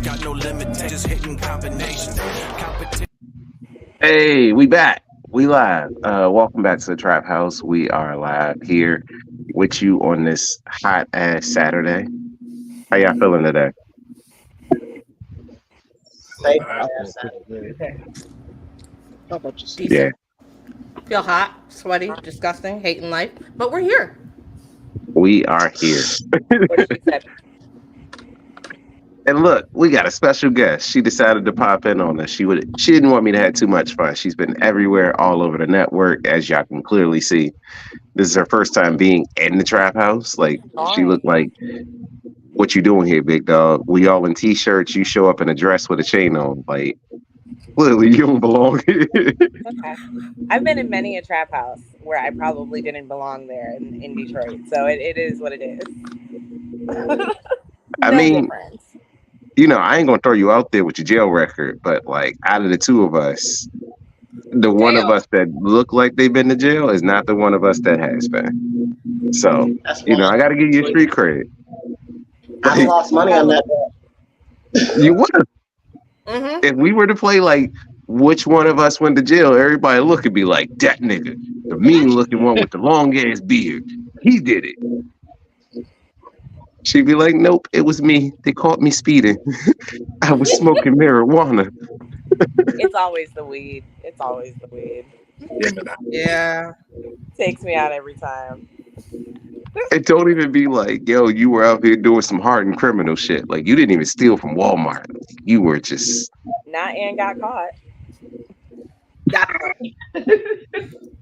got no limitations, hitting combinations. Hey, we back. We live. Welcome back to the Trap House. We are live here with you on this hot ass Saturday. How y'all feeling today? How about you? Yeah, Feel hot, sweaty, disgusting, hating life, but we're here. we are here. What she said. And look, we got a special guest. She decided to pop in on us. She didn't want me to have too much fun. She's been everywhere, all over the network, as y'all can clearly see. This is her first time being in the Trap House. Like, she looked like, what you doing here, big dog? We all in t-shirts. You show up in a dress with a chain on. Like, clearly you don't belong here. Okay. I've been in many a trap house where I probably didn't belong there in Detroit. So it is what it is. I mean, you know, I ain't gonna throw you out there with your jail record, but like out of the two of us, the one of us that look like they've been to jail is not the one of us that has been. So, you know, I gotta give you a street cred. I lost money on that. You would have. If we were to play like which one of us went to jail, everybody look and be like, that nigga, the mean looking one with the long ass beard, he did it. She'd be like, nope, it was me. They caught me speeding. I was smoking marijuana. It's always the weed. It's always the weed. Yeah. Takes me out every time. It don't even be like, yo, you were out here doing some hardened criminal shit. Like, you didn't even steal from Walmart. You were just... Not and got caught. That part.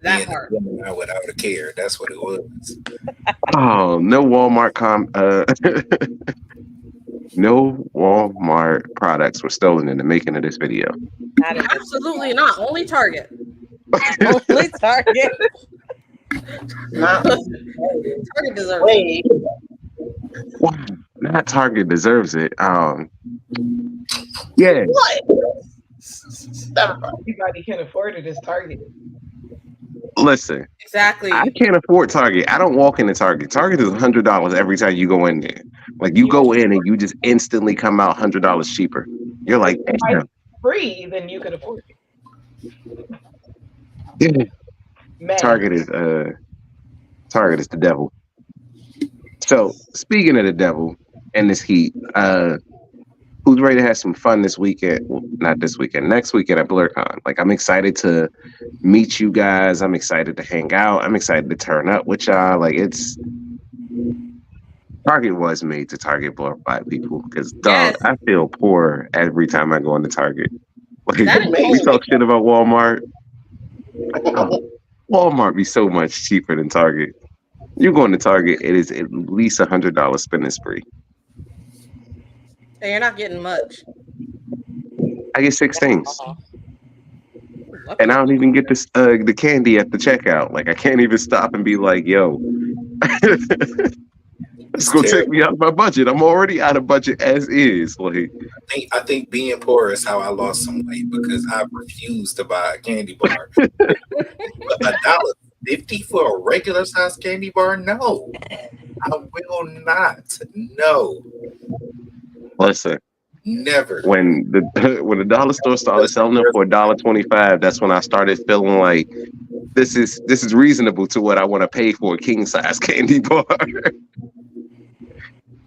That part. Out without a care. That's what it was. Oh, no Walmart no Walmart products were stolen in the making of this video. Absolutely not. Only Target. Only Target. Target deserves it. Wow, not Target deserves it. Yeah. What? Everybody can afford it. It's Target. Listen. Exactly. I can't afford Target. I don't walk into Target. Target is $100 every time you go in there. Like, you go in and you just instantly come out $100 cheaper. You're like, damn. Free, then you can afford it. Yeah. Man. Target is the devil. So, speaking of the devil and this heat, who's ready to have some fun this weekend? Well, not this weekend, next weekend at blerdcon. Like, I'm excited to meet you guys. I'm excited to hang out. I'm excited to turn up with y'all. Like, Target was made to target black people because, dog, I feel poor every time I go into Target. Like, we talk shit about Walmart. Walmart be so much cheaper than Target. You go into Target, it is at least $100 spending spree. And you're not getting much. I get 6 things. And I don't even get this the candy at the checkout. Like, I can't even stop and be like, yo, it's gonna take me out of my budget. I'm already out of budget as is. Like, I think being poor is how I lost some weight because I refused to buy a candy bar. $1.50 for a regular size candy bar? No, I will not. No. Listen. Never. When the dollar store started selling them for $1.25, that's when I started feeling like this is reasonable to what I want to pay for a king size candy bar.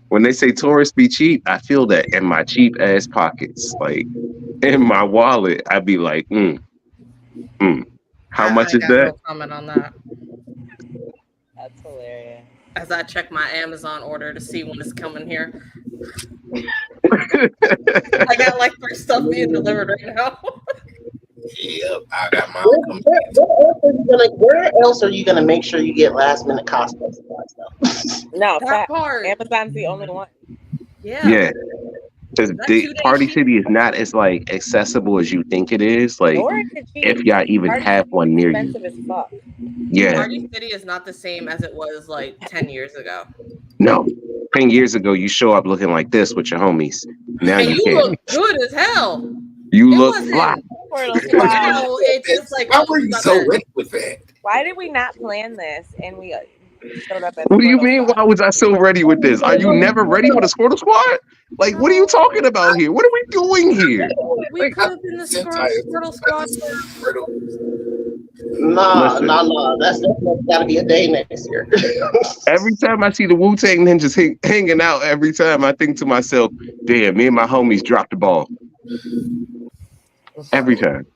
When they say tourists be cheap, I feel that in my cheap ass pockets. Like, in my wallet, I'd be like, How much is that? No comment on that. That's hilarious. As I check my Amazon order to see when it's coming here. I got like 3 stuff being delivered right now. Yep, I got my where else are you gonna make sure you get last minute Costco supplies though? No, that part. Amazon's the only one. Yeah. Because Party City is not as like accessible as you think it is. Like, if y'all even have one near you. Expensive as fuck. Yeah. Party City is not the same as it was like 10 years ago. No. 10 years ago, you show up looking like this with your homies. Now and you can't. Look good as hell. You look fly. It's just like, why were you so late with that? Why did we not plan this? And we Showed up at What do you Squirtle mean? Squad. Why was I so ready with this? Are you never ready for the Squirtle Squad? Like, what are you talking about here? What are we doing here? We Like, could have been the Squirtle Squad. Listen, Nah. That's got to be a day next year. every time I see the Wu-Tang Ninjas hanging out, every time I think to myself, damn, me and my homies dropped the ball. Every time.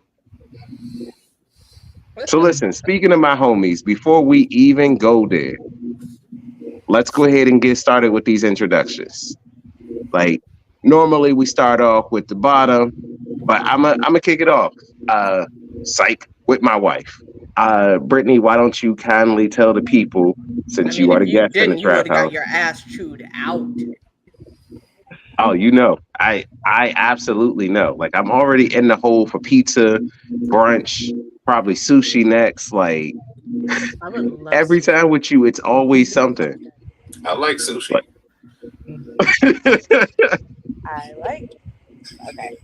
So listen, speaking of my homies, before we even go there, let's go ahead and get started with these introductions. Like, normally we start off with the bottom, but I'm gonna kick it off. Psych, with my wife. Brittany, why don't you kindly tell the people, since you are the if you guest in the didn't, you would trap have got house. your ass chewed out. Oh, you know, I absolutely know. Like, I'm already in the hole for pizza, brunch, probably sushi next. Like, I would love every sushi. time with you, it's always something. I like sushi. But- I like. Okay.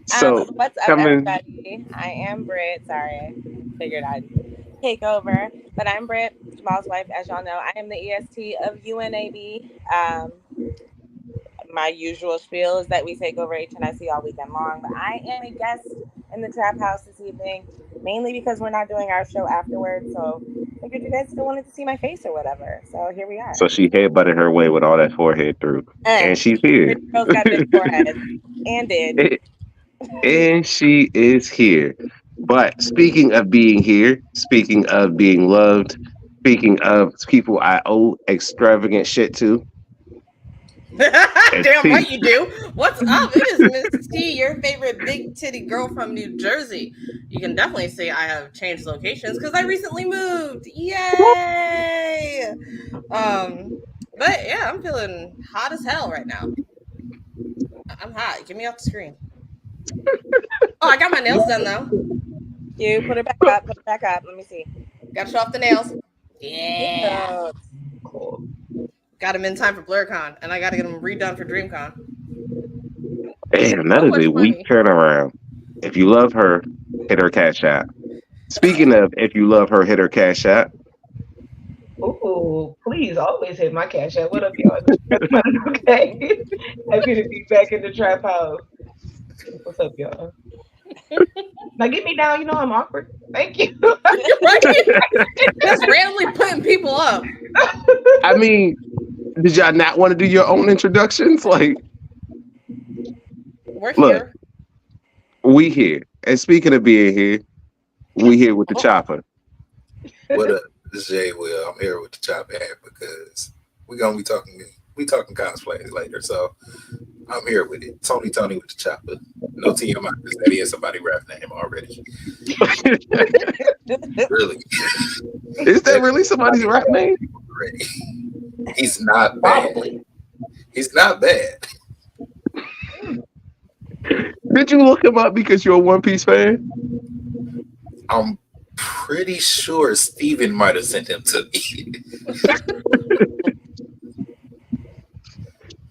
So What's up, coming. everybody? I am Britt. Sorry, I figured I'd take over, but I'm Britt, Jamal's wife. As y'all know, I am the EST of UNAB. My usual spiel is that we take over HNIC all weekend long, but I am a guest in the trap house this evening, mainly because we're not doing our show afterwards. So I figured you guys still wanted to see my face or whatever. So here we are. So she headbutted her way with all that forehead through, and she's here. Both got big foreheads and did. And she is here. But speaking of being here, speaking of being loved, speaking of people I owe extravagant shit to. Damn right you do. What's up? It is Miss T, your favorite big titty girl from New Jersey. You can definitely say I have changed locations because I recently moved. Yay! But yeah, I'm feeling hot as hell right now. I'm hot. Get me off the screen. Oh, I got my nails done though. You put it back up. Put it back up. Let me see. Got to show off the nails. Yeah. Cool. Got them in time for blerdcon, and I got to get them redone for DreamCon. Damn, that So is much a weak money. turnaround. If you love her, hit her cash app. Speaking of, if you love her, hit her cash app. Ooh, please always hit my cash app. What up, y'all? Okay. Happy to be back in the trap house. What's up, y'all? Now get me down. You know I'm awkward. Thank you. Just randomly putting people up. I mean, did y'all not want to do your own introductions? Like, We're look, here. we here. And speaking of being here, we here with the chopper. What up? This is Jay Will. I'm here with the Chop app because we're gonna be talking cosplay later. So I'm here with it. Tony with the Chopper. No TMI because that is somebody's rap name already. Really? Is that really somebody's rap name? Already. He's not bad. Probably. He's not bad. Did you look him up because you're a One Piece fan? I'm pretty sure Steven might have sent him to me.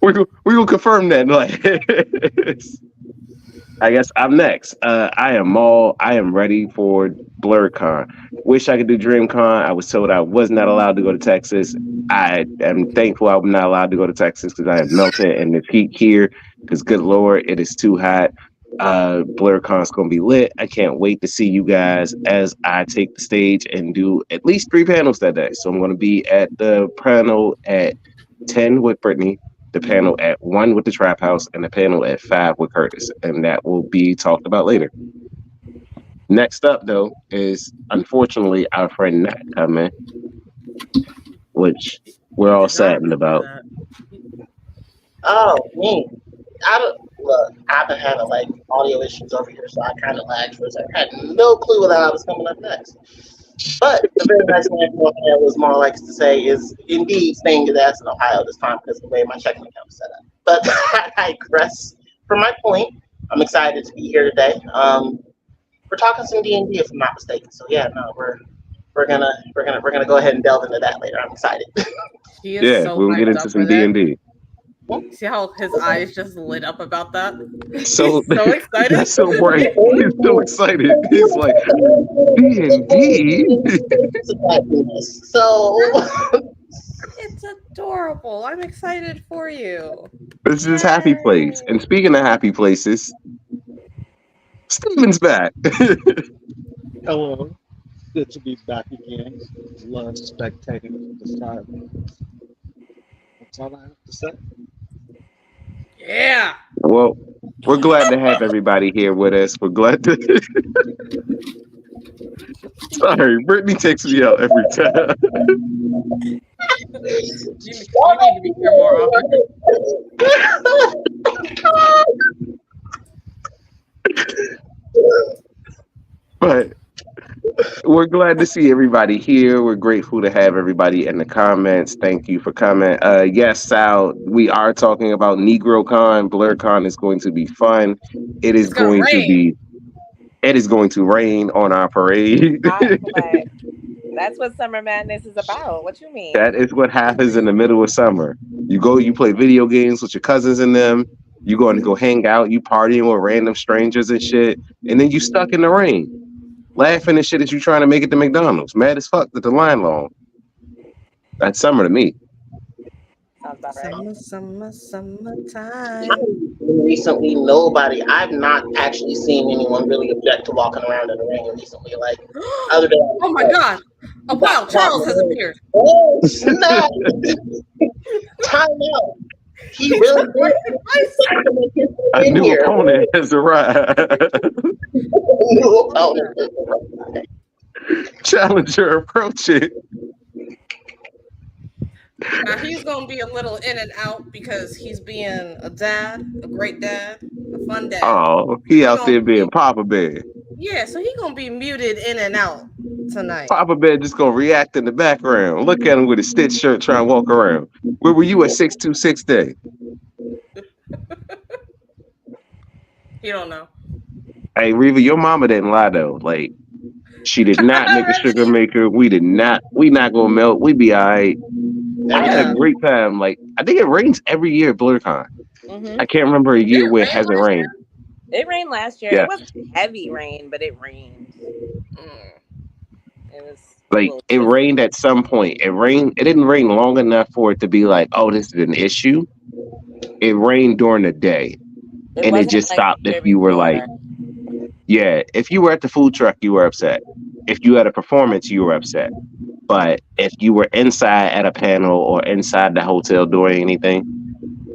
We will confirm that. Like, I guess I'm next. I am Maul. I am ready for blerdcon. Wish I could do DreamCon. I was told I was not allowed to go to Texas. I am thankful I'm not allowed to go to Texas because I am melting in this heat here. Because good Lord, it is too hot. BlerdCon's gonna be lit. I can't wait to see you guys as I take the stage and do at least 3 panels that day. So I'm gonna be at the panel at 10 with Brittany, the panel at 1 with the Trap House, and the panel at 5 with Curtis, and that will be talked about later. Next up, though, is unfortunately our friend Nat coming, which we're all saddened about. Oh, me. I've been having like audio issues over here, so I kind of lagged for a second. I had no clue what I was coming up next. But the very nice thing I was more likely to say is indeed staying his ass in Ohio this time because of the way my checking account was set up. But I digress from my point. I'm excited to be here today. We're talking some D&D if I'm not mistaken. So yeah, no, we're gonna go ahead and delve into that later. I'm excited. He is Yeah, so we'll get hyped into up some for that. D&D. See how his eyes just lit up about that? So He's so excited. that's so right. He's so excited. He's like D&D. So It's adorable. I'm excited for you. This is Happy Place. And speaking of happy places, Steven's back. Hello. Good to be back again. Love spectating the side. That's all I have to say. Yeah. Well, we're glad to have everybody here with us. We're glad to. Sorry, Brittany takes me out every time. You need to be here more often. But we're glad to see everybody here. We're grateful to have everybody in the comments. Thank you for coming. Yes, Sal, we are talking about NegroCon. BlerdCon is going to be fun. It is going to be. It is going to rain on our parade. That's what Summer Madness is about. What you mean? That is what happens in the middle of summer. You go, you play video games with your cousins and them. You going to go hang out. You partying with random strangers and shit. And then you stuck in the rain, laughing and shit as you trying to make it to McDonald's. Mad as fuck that the line long. That's summer to me. Sounds about right. Summertime. Recently, nobody. I've not actually seen anyone really object to walking around in the rain recently. Like, other than Oh my god! Oh wow! Charles has appeared. Oh snap! Time out. He really did. A new opponent has arrived. New opponent has arrived. Challenger approaching. Now he's gonna be a little in and out because he's being a dad, a great dad, a fun dad. Oh, he out there being Papa Bear. Yeah, so he's gonna be muted in and out tonight. Papa Bear just gonna react in the background. Look at him with his Stitch shirt trying to walk around. Where were you at 626 Day? You don't know. Hey, Reva, your mama didn't lie though. Like, she did not make a sugar maker. We not gonna melt. We be all right. I had a great time. Like, I think it rains every year at BlerdCon. Mm-hmm. I can't remember a year where it hasn't rained. It rained last year. Yeah. It wasn't heavy rain, but it rained. It was like it rained at some point. It didn't rain long enough for it to be like, oh, this is an issue. It rained during the day. And it just stopped if you were like, yeah, if you were at the food truck, you were upset. If you had a performance, you were upset. But if you were inside at a panel or inside the hotel doing anything,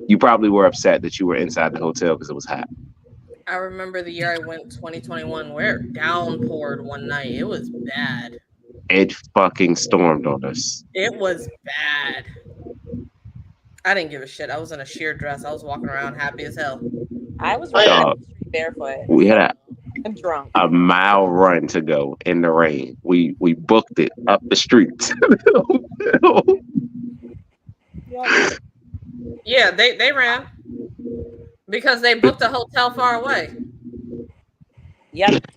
you probably were upset that you were inside the hotel because it was hot. I remember the year I went 2021 where it downpoured one night. It was bad. It fucking stormed on us. It was bad. I didn't give a shit. I was in a sheer dress. I was walking around happy as hell. I was running barefoot. We had drunk. A mile run to go in the rain. We booked it up the streets. Yeah, they ran because they booked a hotel far away. Yep,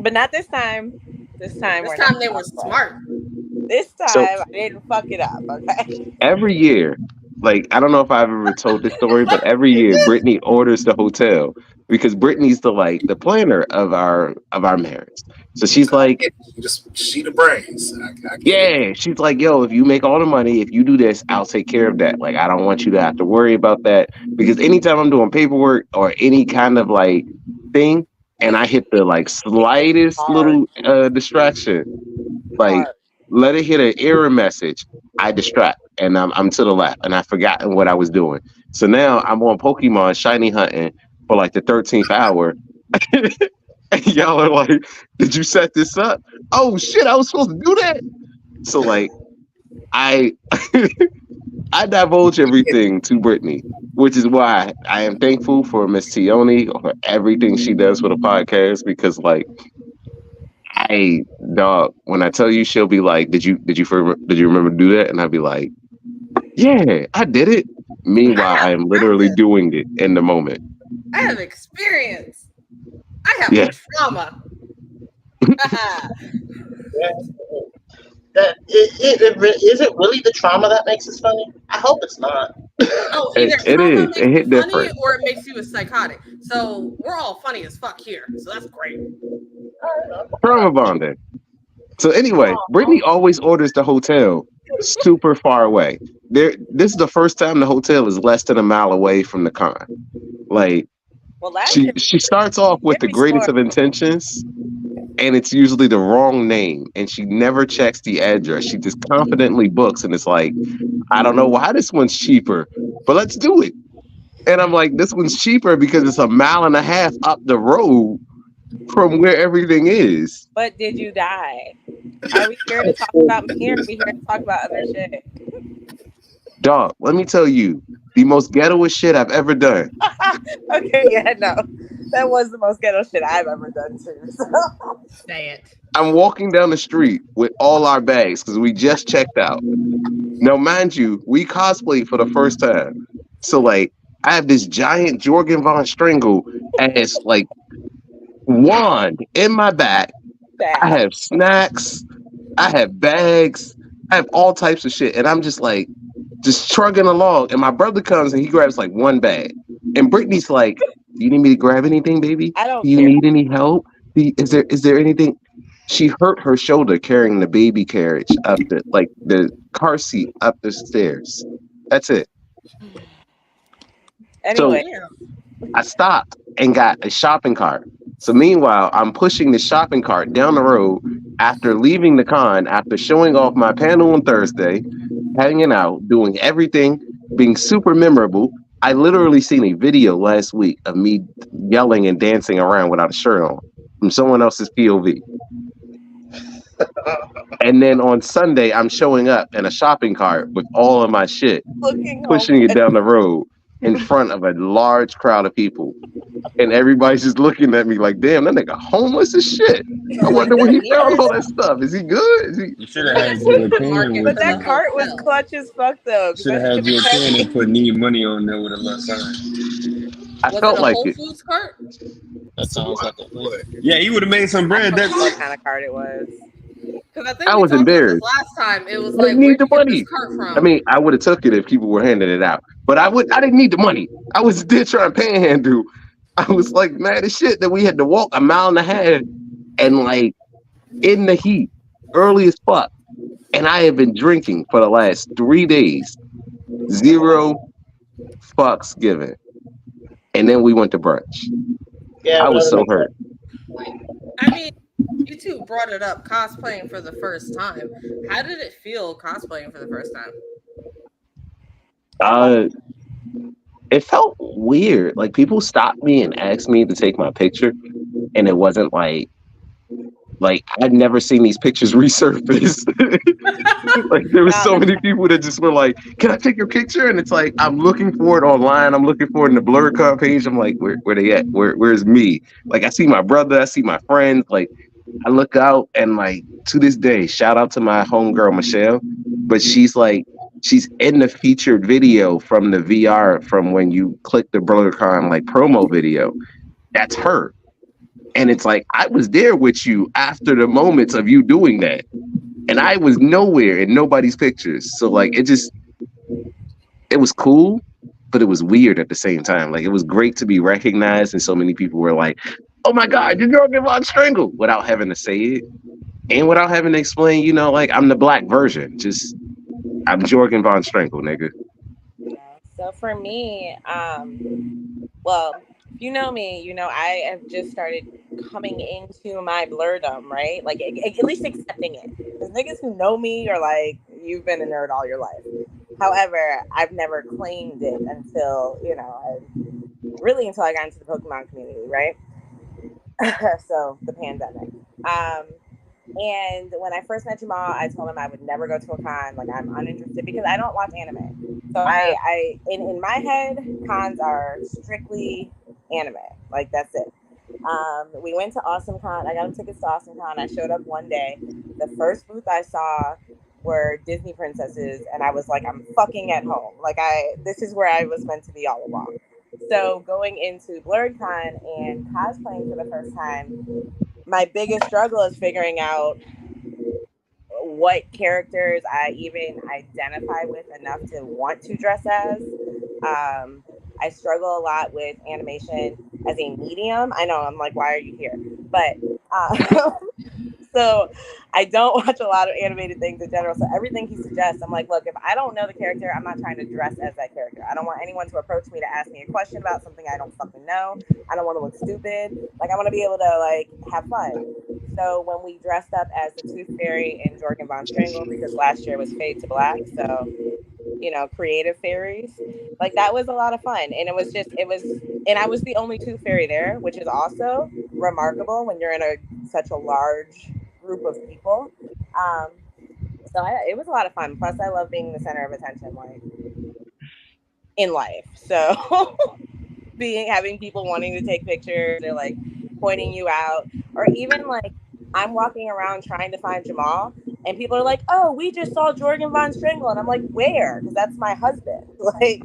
but not this time. This time they were smart. This time I didn't fuck it up. Okay. Every year, like, I don't know if I've ever told this story, but every year Brittany orders the hotel because Brittany's the planner of our marriage. So she's like, she the brains. Yeah, she's like, yo, if you make all the money, if you do this, I'll take care of that. Like, I don't want you to have to worry about that because anytime I'm doing paperwork or any kind of like thing, and I hit the like slightest little distraction, like let it hit an error message, I distract and I'm to the left and I've forgotten what I was doing. So now I'm on Pokemon shiny hunting for like the 13th hour. And y'all are like, did you set this up? Oh shit, I was supposed to do that. So like I divulge everything to Brittany, which is why I am thankful for Miss Tioni for everything she does for the podcast, because like when I tell you, she'll be like, did you remember to do that? And I'll be like, yeah, I did it. Meanwhile, I am literally doing it in the moment. I have experience. I have trauma. Is it really the trauma that makes it funny? I hope it's not. Oh, either It trauma is. It makes hit you funny different. or it makes you a psychotic. So we're all funny as fuck here. So that's great. Trauma bonding. So anyway, Brittany always orders the hotel super far away. This is the first time the hotel is less than a mile away from the con. Like Well, last she year, she starts off with the every greatest store, of intentions, and it's usually the wrong name, and she never checks the address. She just confidently books, and it's like, I don't know why this one's cheaper, but let's do it. And I'm like, this one's cheaper because it's a mile and a half up the road from where everything is. but did you die? Are we here to talk about me or are we here to talk about other shit? Dog, let me tell you, the most ghettoest shit I've ever done. Okay, yeah, no. That was the most ghetto shit I've ever done too. So. Say it. I'm walking down the street with all our bags because we just checked out. Now, mind you, we cosplayed for the first time. So, like, I have this giant Jorgen von Stringle as, like, wand in my back. I have snacks. I have bags. I have all types of shit. And I'm just like, just trugging along. And my brother comes and he grabs like one bag. And Brittany's like, do you need me to grab anything, baby? I don't Do you care. need any help? Is there anything? She hurt her shoulder carrying the baby carriage up the car seat up the stairs. That's it. Anyway, So I stopped and got a shopping cart. So meanwhile, I'm pushing the shopping cart down the road after leaving the con, after showing off my panel on Thursday, hanging out, doing everything, being super memorable. I literally seen a video last week of me yelling and dancing around without a shirt on from someone else's POV. And then on Sunday, I'm showing up in a shopping cart with all of my shit, pushing it down the road in front of a large crowd of people. And everybody's just looking at me like, damn, that nigga homeless as shit. I wonder where he found all that stuff. Is he good? Is he... You should have had your opinion. But that cart was clutch as fuck though. Should have had your opinion and put need money on there with a little sign. I Was felt it a like Whole it. Foods cart? That sounds like a yeah. He would have made some bread. That's what kind of cart it was. Because I think I we was talked about this embarrassed. last time. It was I like, didn't where'd need the you get money. this cart from? I mean, I would have took it if people were handing it out, but I didn't need the money. I was still trying to panhandle. I was like mad as shit that we had to walk a mile and a half and like in the heat, early as fuck. And I have been drinking for the last 3 days. 0 fucks given. And then we went to brunch. Yeah, I was so hurt. I mean, you two brought it up, cosplaying for the first time. How did it feel cosplaying for the first time? It felt weird. Like people stopped me and asked me to take my picture, and it wasn't like I'd never seen these pictures resurface. Like there was so many people that just were like, "Can I take your picture?" And it's like I'm looking for it online. I'm looking for it in the blerdcon page. I'm like, where they at? Where's me? Like I see my brother, I see my friends. Like I look out and like to this day, shout out to my homegirl Michelle, but she's in the featured video from the VR from when you click the BrotherCon like promo video. That's her. And it's like, I was there with you after the moments of you doing that. And I was nowhere in nobody's pictures. So like, it was cool, but it was weird at the same time. Like it was great to be recognized. And so many people were like, oh my God, you're Jorgen von Stringle without having to say it. And without having to explain, you know, like I'm the black version. Just I'm Jorgen von Stringle, nigga. So for me, well, if you know me, you know I have just started coming into my blerdom, right? Like at least accepting it. Because niggas who know me are like, you've been a nerd all your life. However, I've never claimed it until, you know, until I got into the Pokemon community, right? So the pandemic. And when I first met Jamal, I told him I would never go to a con. Like I'm uninterested because I don't watch anime. So I in my head, cons are strictly anime. Like that's it. We went to Awesome Con. I got him tickets to Awesome Con. I showed up one day. The first booth I saw were Disney princesses, and I was like, I'm fucking at home. Like this is where I was meant to be all along. So going into blerdcon and cosplaying for the first time, my biggest struggle is figuring out what characters I even identify with enough to want to dress as. I struggle a lot with animation as a medium. I know, I'm like, why are you here? But so I don't watch a lot of animated things in general. So everything he suggests, I'm like, look, if I don't know the character, I'm not trying to dress as that character. I don't want anyone to approach me to ask me a question about something I don't fucking know. I don't want to look stupid. Like, I want to be able to, like, have fun. So when we dressed up as the Tooth Fairy in Jorgen Von Strangle, because last year was Fade to Black, so, you know, creative fairies, like, that was a lot of fun. And and I was the only Tooth Fairy there, which is also remarkable when you're in such a large group of people. It was a lot of fun. Plus, I love being the center of attention, like, in life. So having people wanting to take pictures or like pointing you out, or even like I'm walking around trying to find Jamal and people are like, oh, we just saw Jorgen Von Strangle, and I'm like, where? Because that's my husband. Like,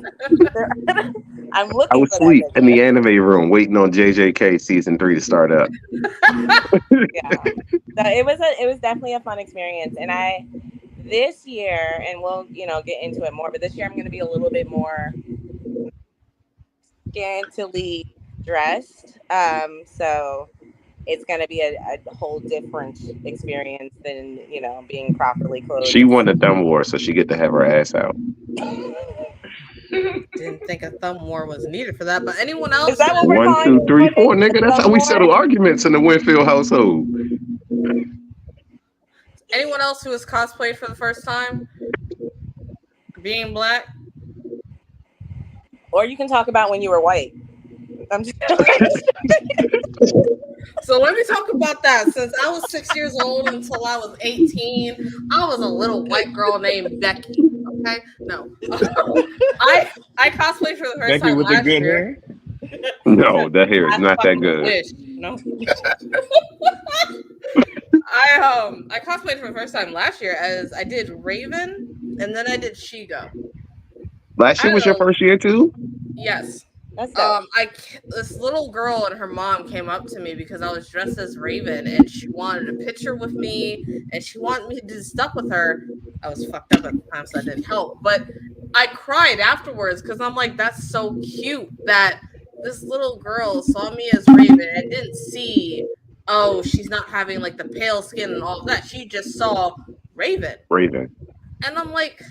I'm looking. I was asleep in the anime room waiting on JJK season 3 to start up. Yeah, so it was definitely a fun experience. And this year, and we'll get into it more, but this year I'm going to be a little bit more scantily dressed. So it's going to be a whole different experience than being properly clothed. She won a thumb war, so she get to have her ass out. Didn't think a thumb war was needed for that, but anyone else? Is that what we're 1, 2, 3, 4, nigga. That's how we settle arguments in the Winfield household. Anyone else who has cosplayed for the first time, being black? Or you can talk about when you were white. I'm just So let me talk about that. Since I was 6 years old until I was 18, I was a little white girl named Becky. Okay, no, I cosplayed for the first time with last the good year. hair? No, that hair is not that good. Wish. No. I cosplayed for the first time last year as I did Raven, and then I did Shigo. Last year was your first year too? Yes. That's dope. This little girl and her mom came up to me because I was dressed as Raven, and she wanted a picture with me, and she wanted me to do stuff with her. I was fucked up at the time, so I didn't help. But I cried afterwards because I'm like, that's so cute that this little girl saw me as Raven and didn't see, oh, she's not having like the pale skin and all that. She just saw Raven. And I'm like,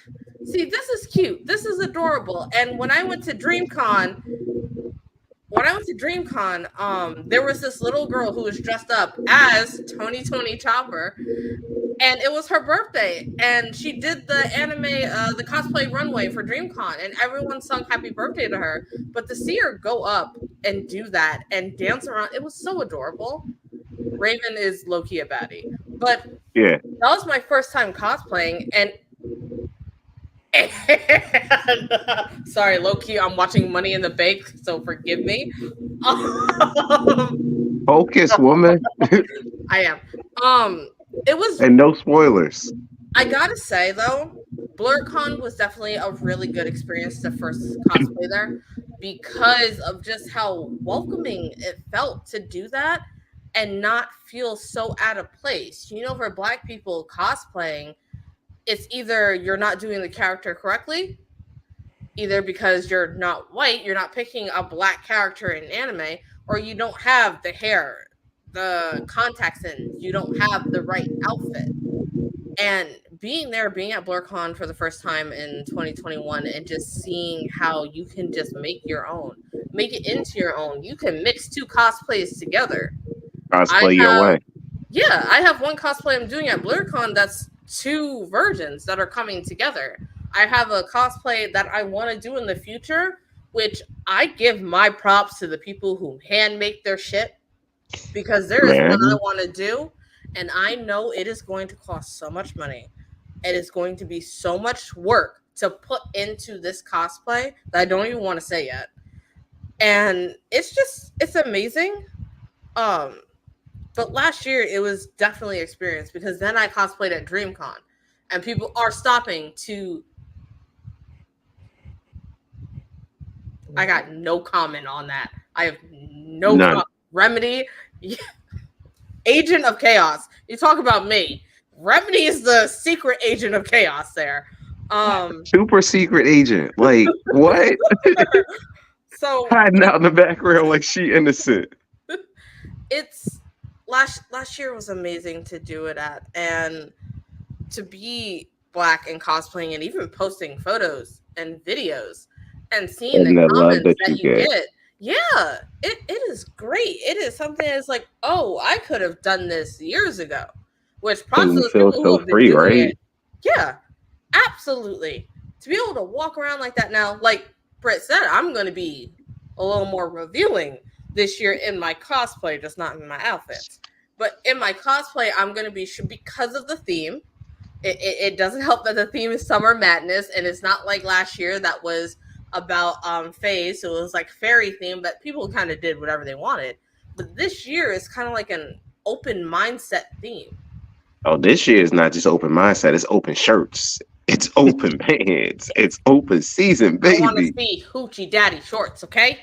see, this is cute. This is adorable. And when I went to DreamCon, there was this little girl who was dressed up as Tony Chopper, and it was her birthday. And she did the anime, the cosplay runway for DreamCon, and everyone sung happy birthday to her. But to see her go up and do that and dance around, it was so adorable. Raven is low-key a baddie. But yeah, that was my first time cosplaying, and sorry, low-key, I'm watching Money in the Bank, so forgive me. Focus, woman. I am. It was, and no spoilers. I gotta say though, blerdcon was definitely a really good experience to first cosplay there because of just how welcoming it felt to do that and not feel so out of place. For Black people cosplaying, it's either you're not doing the character correctly, either because you're not white, you're not picking a Black character in anime, or you don't have the hair, the contacts in, you don't have the right outfit. And being at blerdcon for the first time in 2021 and just seeing how you can just make it into your own. You can mix two cosplays together. Cosplay your way. Yeah, I have one cosplay I'm doing at blerdcon that's two versions that are coming together. I have a cosplay that I want to do in the future, which I give my props to the people who hand make their shit, because there is one I want to do, and I know it is going to cost so much money. It is going to be so much work to put into this cosplay that I don't even want to say yet. And it's amazing. But last year, it was definitely an experience because then I cosplayed at DreamCon. And people are stopping to... I got no comment on that. I have no Remedy. Agent of Chaos. You talk about me. Remedy is the secret agent of chaos there. Super secret agent. Like what? So Hiding out in the background like she innocent. it's last year was amazing to do it at, and to be Black and cosplaying and even posting photos and videos and seeing And the the love comments that you that you get. get. Yeah, it is great. It is something that's like, oh, I could have done this years ago. Which props And to you those feel people who so have been free, doing right? it. Yeah, absolutely. To be able to walk around like that now, like Britt said, I'm going to be a little more revealing this year in my cosplay, just not in my outfits. But in my cosplay, I'm going to be, because of the theme, it doesn't help that the theme is Summer Madness, and it's not like last year that was about fae, so it was like fairy theme, but people kind of did whatever they wanted. But this year is kind of like an open mindset theme. Oh, this year is not just open mindset, it's open shirts. It's open pants. It's open season, I want to baby. see hoochie daddy shorts, okay?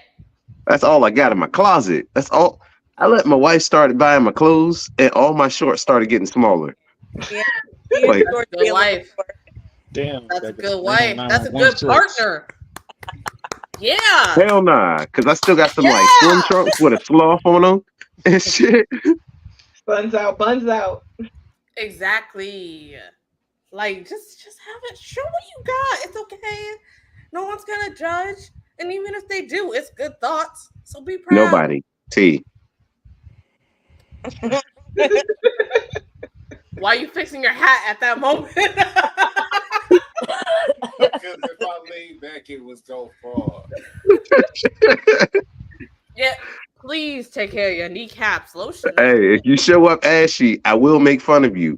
That's all I got in my closet. That's all. I let my wife start buying my clothes, and all my shorts started getting smaller. Yeah. Like, good wife. Damn. That's a baby. good wife. That's a 991 good shorts. partner. Yeah. hell nah, because I still got some like swim trunks with a sloth on them and shit. Buns out, buns out. Exactly. Like just have it. Show what you got. It's okay. No one's gonna judge. And even if they do, it's good thoughts. So be proud. Nobody. T. Why are you fixing your hat at that moment? Because if I lean back, it was so far. Yeah. Please take care of your kneecaps. Lotion. Hey, if you show up ashy, I will make fun of you.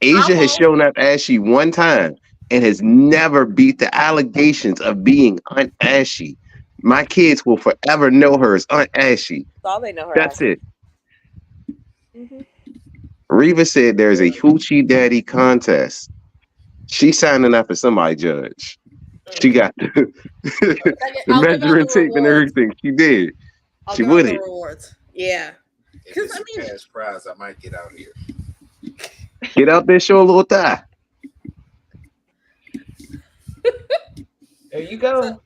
Asia has shown up ashy one time and has never beat the allegations of being unashy. My kids will forever know her as Aunt Ashy. That's all they know her That's as. it. Mm-hmm. Reva said there's a hoochie daddy contest. She's signing up as somebody judge. She got the measuring tape and everything. She did. She would it. Rewards. Yeah. If it's a cash prize, I might get out here. Get out there, show a little thigh. There you go. So,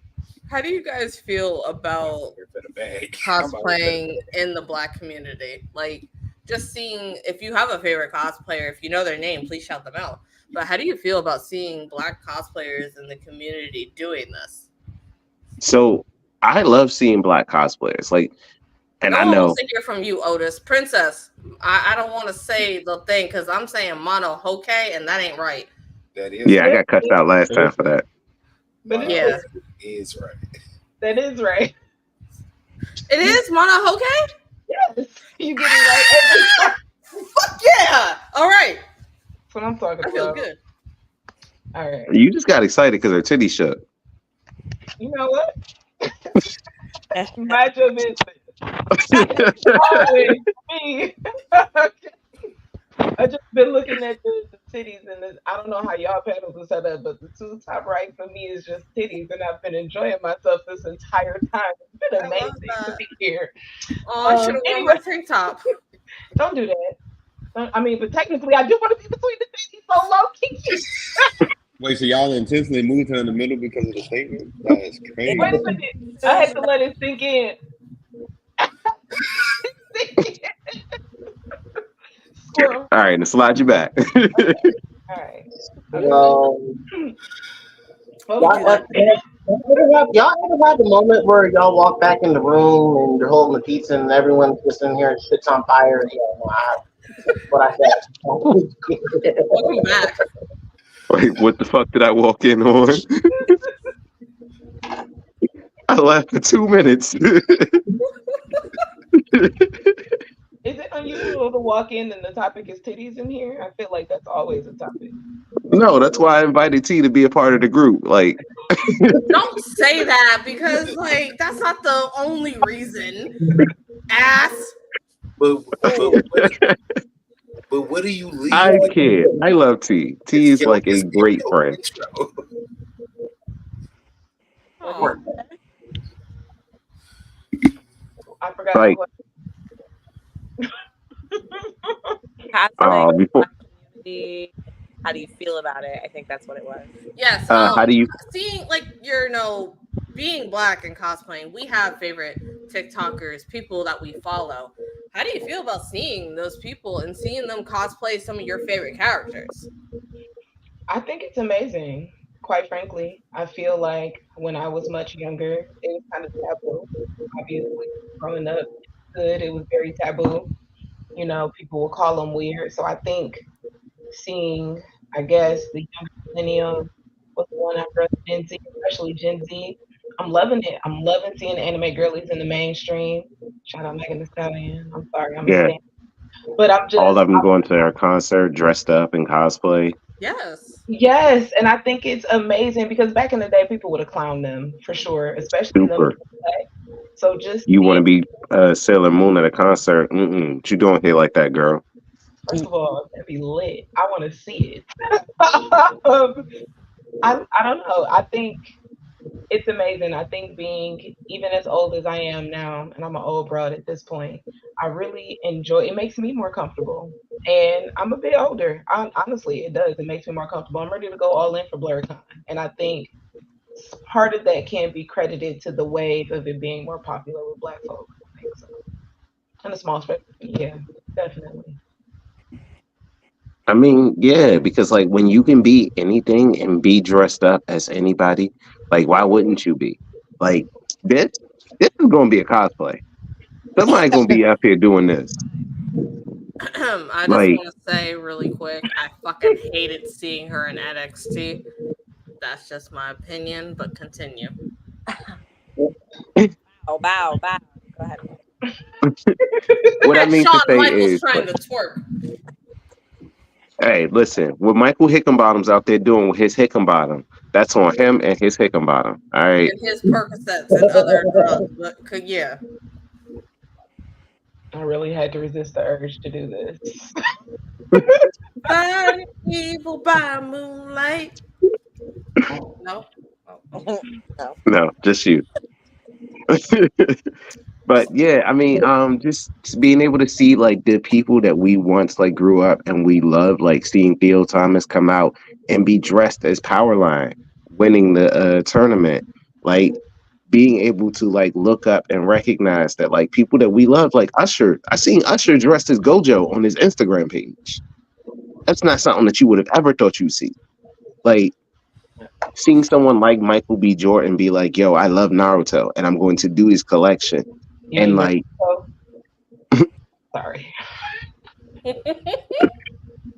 how do you guys feel about cosplaying in the Black community? Like, just seeing, if you have a favorite cosplayer, if you know their name, please shout them out. But how do you feel about seeing Black cosplayers in the community doing this? So I love seeing Black cosplayers. Like, and no I one know wants to hear from you, Otis. Princess, I don't want to say the thing because I'm saying mono hoke, and that ain't right. That is. Yeah, I got cussed out last time for that. But yeah, it is right. That is right. It is mono hoke? Yes. You get it right every time. Fuck yeah! All right. That's what I'm talking I feel about. good. All right. You just got excited because her titty shook. You know what? Mind your business. Always me. I just been looking at the titties, and I don't know how y'all panels are set up, but the two top right for me is just titties, and I've been enjoying myself this entire time. It's been amazing to be here. Oh, I should have worn my tank top. Don't do that. I mean, but technically, I do want to be between the titties, so low key. Wait, so y'all intentionally moved her in the middle because of the statement? That is crazy. Wait a minute. I had to let it sink in. All right, now slide you back. All right. Y'all ever had the moment where y'all walk back in the room and you're holding the pizza and everyone's just in here and shit's on fire? What I said. Welcome back. Wait, what the fuck did I walk in on? I laughed for 2 minutes. Is it unusual to walk in and the topic is titties in here? I feel like that's always a topic. No, that's why I invited T to be a part of the group. Like, don't say that because, like, that's not the only reason. Ass. But what do you leave? I care. I love T. T is like a great friend. Oh. I forgot. Like, Cosplay before, cosplay? How do you feel about it? I think that's what it was. Yes. How do you? Seeing like you're being black and cosplaying, we have favorite TikTokers, people that we follow. How do you feel about seeing those people and seeing them cosplay some of your favorite characters? I think it's amazing. Quite frankly, I feel like when I was much younger, it was kind of taboo. Obviously, growing up, good, it was very taboo. People will call them weird. So I think seeing, I guess, the younger millennium, what's going on, girl, Gen Z, especially Gen Z, I'm loving it. I'm loving seeing anime girlies in the mainstream. Shout out Megan Thee Stallion. I'm sorry, I'm a Yeah, stan. But all of them going to their concert dressed up in cosplay. Yes. yes, and I think it's amazing because back in the day, people would have clowned them for sure, especially them. Super. So just You want being, to be Sailor Moon at a concert? What you doing here like that, girl? first of all, that'd be lit. I want to see it. I don't know. I think it's amazing. I think being even as old as I am now, and I'm an old broad at this point, I really enjoy. It makes me more comfortable, and I'm a bit older. Honestly, it does. It makes me more comfortable. I'm ready to go all in for blerdcon, and I think part of that can be credited to the wave of it being more popular with Black folks. I think so, and a small spectrum. Yeah, definitely. I mean, yeah, because like when you can be anything and be dressed up as anybody, like why wouldn't you be? Like this, this is gonna be a cosplay. Somebody gonna be up here doing this. I just Like, want to say really quick, I fucking hated seeing her in NXT. That's just my opinion, but continue. Oh, bow. Go ahead. what I mean to Shawn say Michaels is, trying like, to twerk. hey, listen, what Michael Hickenbottom's out there doing with his Hickenbottom, that's on him and his Hickenbottom. All right. And his Percocets and other drugs. But yeah. I really had to resist the urge to do this. Fighting evil by moonlight. No. Oh. No. No, just you. But yeah, I mean, just being able to see like the people that we once like grew up and we loved, like seeing Theo Thomas come out and be dressed as Powerline, winning the tournament, like being able to like look up and recognize that like people that we love, like Usher. I seen Usher dressed as Gojo on his Instagram page. That's not something that you would have ever thought you'd see. Like seeing someone like Michael B. Jordan be like, "Yo, I love Naruto, and I'm going to do his collection," You and mean like. sorry.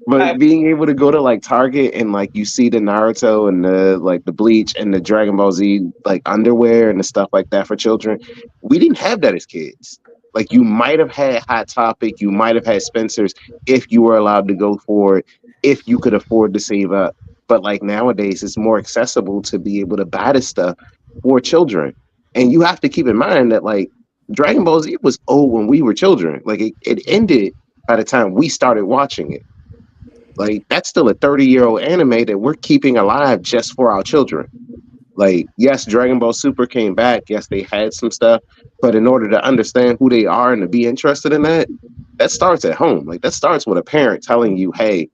But being able to go to like Target and like you see the Naruto and the Bleach and the Dragon Ball Z like underwear and the stuff like that for children, we didn't have that as kids. Like you might have had Hot Topic, you might have had Spencer's if you were allowed to go for it, if you could afford to save up. But like nowadays, it's more accessible to be able to buy this stuff for children. And you have to keep in mind that like Dragon Ball Z was old when we were children. Like it ended by the time we started watching it. Like that's still a 30-year-old anime that we're keeping alive just for our children. Like, yes, Dragon Ball Super came back. Yes, they had some stuff, but in order to understand who they are and to be interested in that, that starts at home. Like that starts with a parent telling you, "Hey,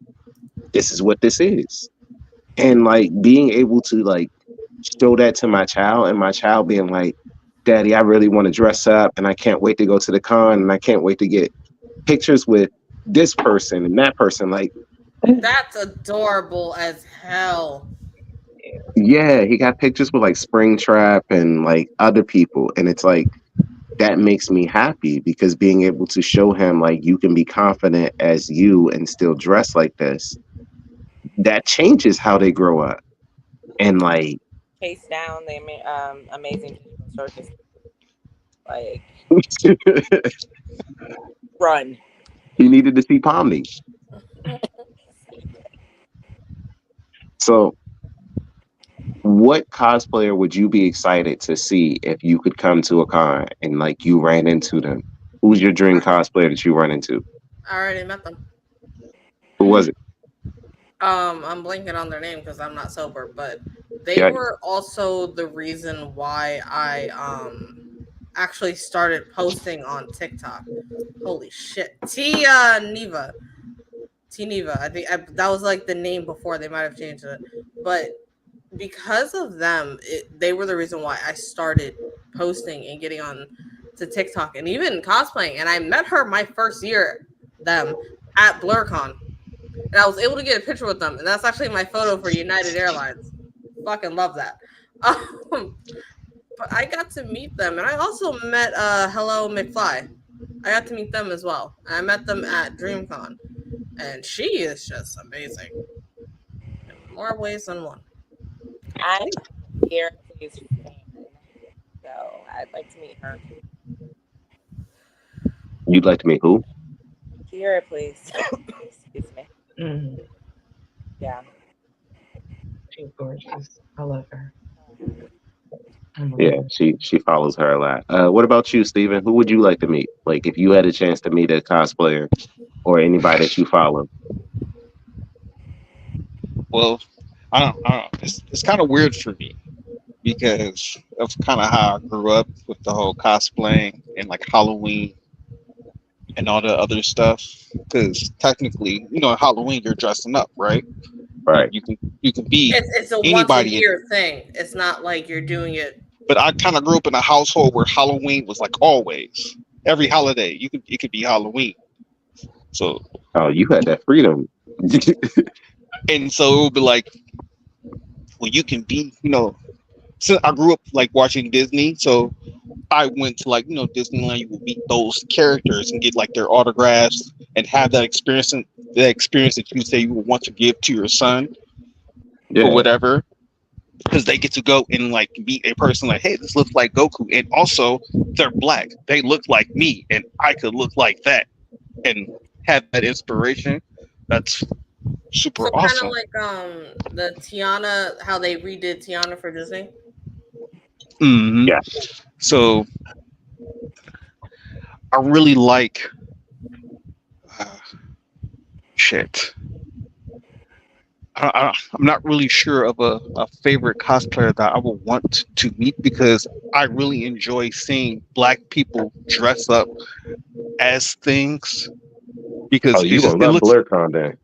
this is what this is," and like being able to like show that to my child, and my child being like, "Daddy, I really want to dress up, and I can't wait to go to the con, and I can't wait to get pictures with this person and that person." Like. That's adorable as hell. Yeah, he got pictures with like Springtrap and like other people, and it's like that makes me happy because being able to show him like you can be confident as you and still dress like this, that changes how they grow up. And like, Chase down the amazing circus. Like run. he needed to see Pomni. So, what cosplayer would you be excited to see if you could come to a con and like you ran into them? Who's your dream cosplayer that you run into? I already met them. Who was it? I'm blanking on their name because I'm not sober, but they Yeah. were also the reason why I actually started posting on TikTok. Holy shit. Tia Neva. Tiniva. That was like the name before. They might have changed it, but because of them, they were the reason why I started posting and getting on to TikTok and even cosplaying. And I met her my first year, them at blerdcon, and I was able to get a picture with them. And that's actually my photo for United Airlines. Fucking love that. But I got to meet them, and I also met Hello McFly. I got to meet them as well. I met them at DreamCon, and she is just amazing in more ways than one. I'm here, please. So I'd like to meet her. You'd like to meet who? Kira, please. Excuse me. Mm. Yeah. She's gorgeous. I love her. Yeah, she follows her a lot. What about you, Steven? Who would you like to meet? Like, if you had a chance to meet a cosplayer or anybody that you follow. Well, I don't know. It's kind of weird for me because of kind of how I grew up with the whole cosplaying and like Halloween and all the other stuff. Because technically, Halloween you're dressing up, right? Right. You can be It's a once a anybody. year thing. It's not like you're doing it. But I kind of grew up in a household where Halloween was like always every holiday. It could be Halloween. So. Oh, you had that freedom. And so it would be like, well, you can be, so I grew up like watching Disney. So I went to like, Disneyland, you would meet those characters and get like their autographs and have that experience that you say you would want to give to your son or whatever. Because they get to go and like meet a person like, hey, this looks like Goku. And also they're black. They look like me and I could look like that and have that inspiration. That's super awesome. Kind of like the Tiana, how they redid Tiana for Disney. Mm-hmm. Yeah. So I really like shit. I'm not really sure of a favorite cosplayer that I would want to meet because I really enjoy seeing black people dress up as things. Because you gonna love blerdcon then.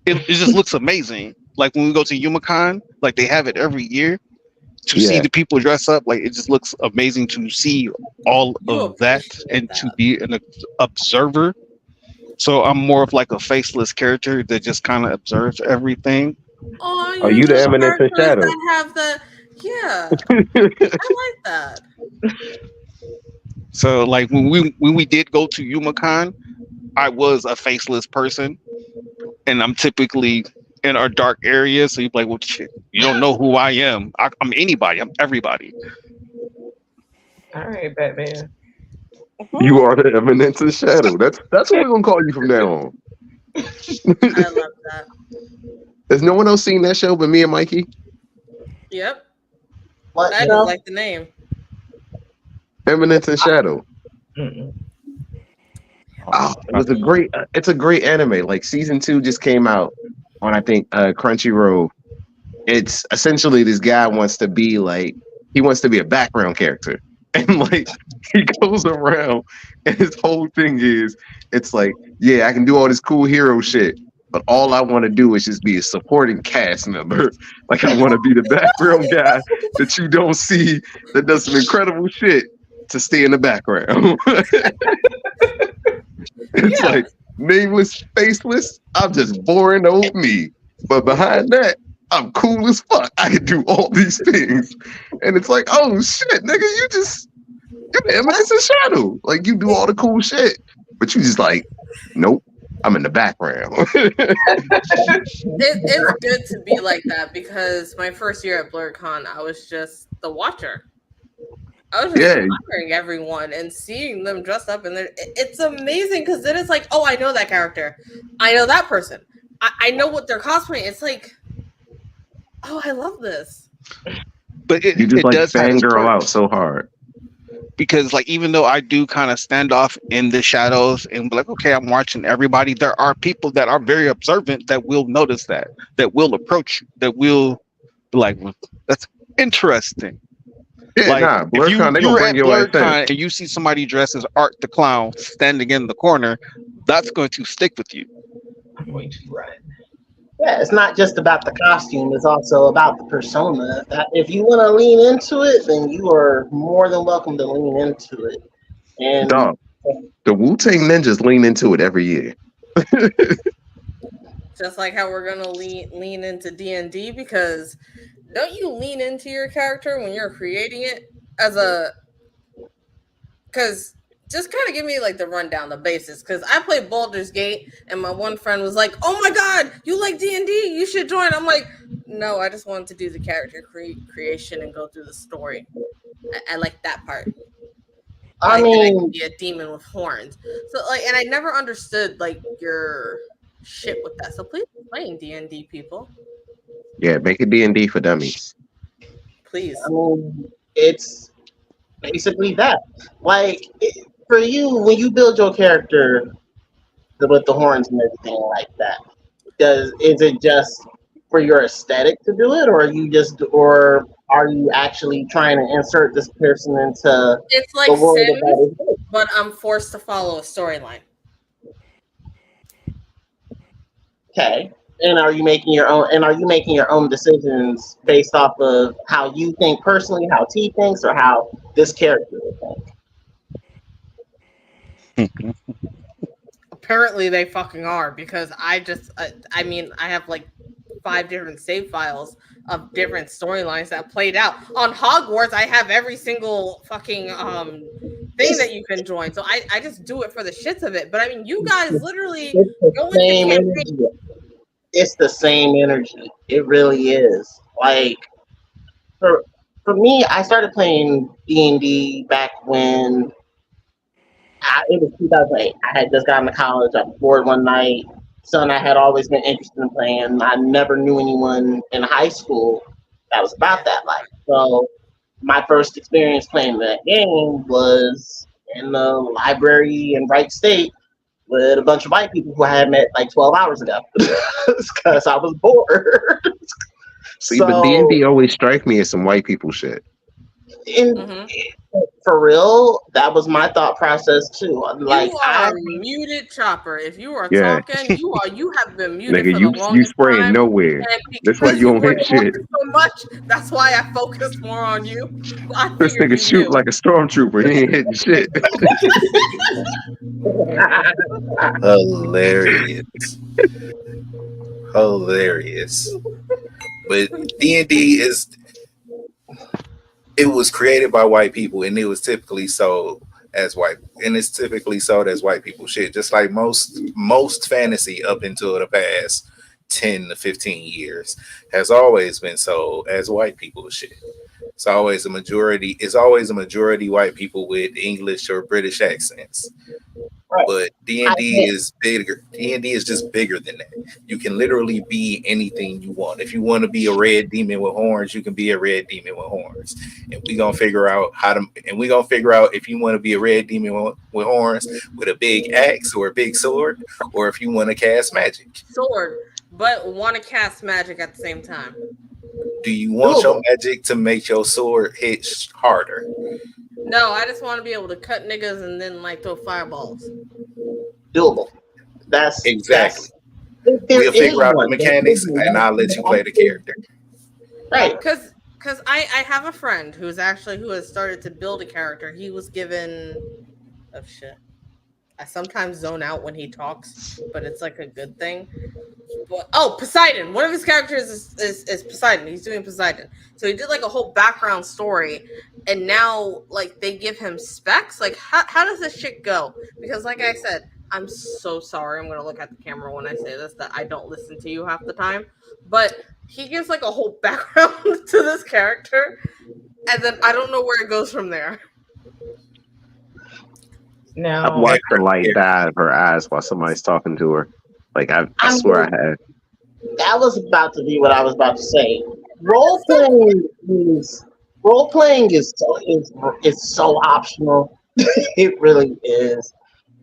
It just looks amazing. Like when we go to YumaCon, like they have it every year. To see the people dress up, like it just looks amazing to see all of that and to be an observer. So I'm more of like a faceless character that just kind of observes everything. Oh, are you the eminence in shadow? I like that. So like when we did go to YumaCon, I was a faceless person, and I'm typically in our dark areas. So you're like, well, shit, you don't know who I am. I'm anybody. I'm everybody. All right, Batman. You are the eminence in shadow. That's what we're gonna call you from now on. I love that. Has no one else seen that show but me and Mikey? Yep. What? I don't like the name. Eminence in Shadow. Oh, it's a great anime. Like season 2 just came out on I think Crunchyroll. It's essentially this guy wants to be a background character. And like he goes around and his whole thing is it's like, yeah, I can do all this cool hero shit, but all I want to do is just be a supporting cast member. Like I want to be the background guy that you don't see that does some incredible shit to stay in the background. It's like nameless, faceless. I'm just boring old me. But behind that, I'm cool as fuck. I can do all these things. And it's like, oh shit, nigga, you're the eminence in shadow. Like you do all the cool shit. But you just like, nope, I'm in the background. It's good to be like that because my first year at blerdcon, I was just the watcher. I was just admiring everyone and seeing them dressed up, and it's amazing because then it's like, oh, I know that character, I know that person, I know what they're cosplaying. It's like, oh, I love this. But you just like fangirl out so hard because, like, even though I do kind of stand off in the shadows and be like, okay, I'm watching everybody, there are people that are very observant that will notice that will approach you, that will be like, well, that's interesting. Yeah, like, blerdcon, you're at blerdcon and you see somebody dressed as Art the Clown standing in the corner, that's going to stick with you. I'm going to run. Yeah, it's not just about the costume; it's also about the persona. If you want to lean into it, then you are more than welcome to lean into it. And Dog, the Wu-Tang Ninjas lean into it every year. Just like how we're gonna lean into D&D, because don't you lean into your character when you're creating it as a, because just kind of give me like the rundown, the basis, because I played Baldur's Gate and my one friend was like, oh my god, you like D&D, you should join. I'm like, no, I just wanted to do the character creation and go through the story. I like that part. I Like that I could mean, be a demon with horns. So like, and I never understood like your shit with that. So please explain D&D, people, Yeah, make a D&D for dummies. please. it's basically that. Like for you, when you build your character with the horns and everything like that, is it just for your aesthetic to do it, or are you actually trying to insert this person into It's the like world of Sims, that is? but I'm forced to follow a storyline. Okay. And are you making your own? And are you making your own decisions based off of how you think personally, how T thinks, or how this character would think? Apparently, they fucking are, because I mean, I have like 5 different save files of different storylines that played out. On Hogwarts, I have every single fucking thing that you can join. So I just do it for the shits of it. But I mean, you guys literally It's the go into same campaign. energy. It's the same energy. It really is. Like for me, I started playing D&D back when it was 2008. I had just gotten to college. I was bored one night. Something I had always been interested in playing. I never knew anyone in high school that was about that life. So my first experience playing that game was in the library in Wright State with a bunch of white people who I had met like 12 hours ago because I was bored. See, but D&D always strike me as some white people shit. For real, that was my thought process too. Like you are muted, Chopper. If you are Yeah. talking, you have been muted Nigga, for you the longest spraying time. nowhere. And That's why because you you don't were hit shit. talking so much, that's why I focused more on you. I This figured nigga you shoot knew. like a stormtrooper. He ain't hitting shit. Hilarious. But D&D it was created by white people, and it was typically sold as white, and it's typically sold as white people shit. Just like most fantasy up until the past 10 to 15 years has always been sold as white people shit. It's always a majority white people with English or British accents. Right. But D&D is bigger. D&D is just bigger than that. You can literally be anything you want. If you want to be a red demon with horns, you can be a red demon with horns. And we're gonna figure out if you want to be a red demon with horns with a big axe or a big sword, or if you want to cast magic. Sword, but want to cast magic at the same time. Do you want your magic to make your sword hit harder? No, I just want to be able to cut niggas and then like throw fireballs. Doable. That's exactly. We'll figure out the mechanics, and I'll let you play the character. Right. Because I have a friend who has started to build a character. He was given shit. I sometimes zone out when he talks, but it's like a good thing. But, Poseidon. One of his characters is Poseidon. He's doing Poseidon. So he did like a whole background story, and now like they give him specs. Like how does this shit go? Because like I said, I'm so sorry. I'm gonna look at the camera when I say this that I don't listen to you half the time. But he gives like a whole background to this character, and then I don't know where it goes from there. No. I've watched the light die out of her eyes while somebody's talking to her. Like I swear I have. That was about to be what I was about to say. Role playing is so optional. It really is.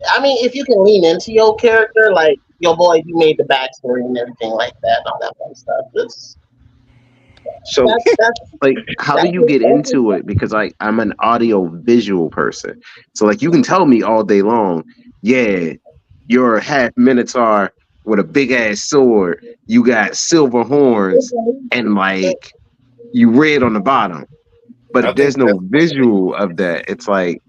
I mean, if you can lean into your character, like your boy, you made the backstory and everything like that, and all that fun stuff. Like, how do you get into it? Because I'm an audio visual person, so like you can tell me all day long, yeah, you're half Minotaur, with a big ass sword. You got silver horns and like you red on the bottom. But I if there's think no that's one of the visual of that, it's like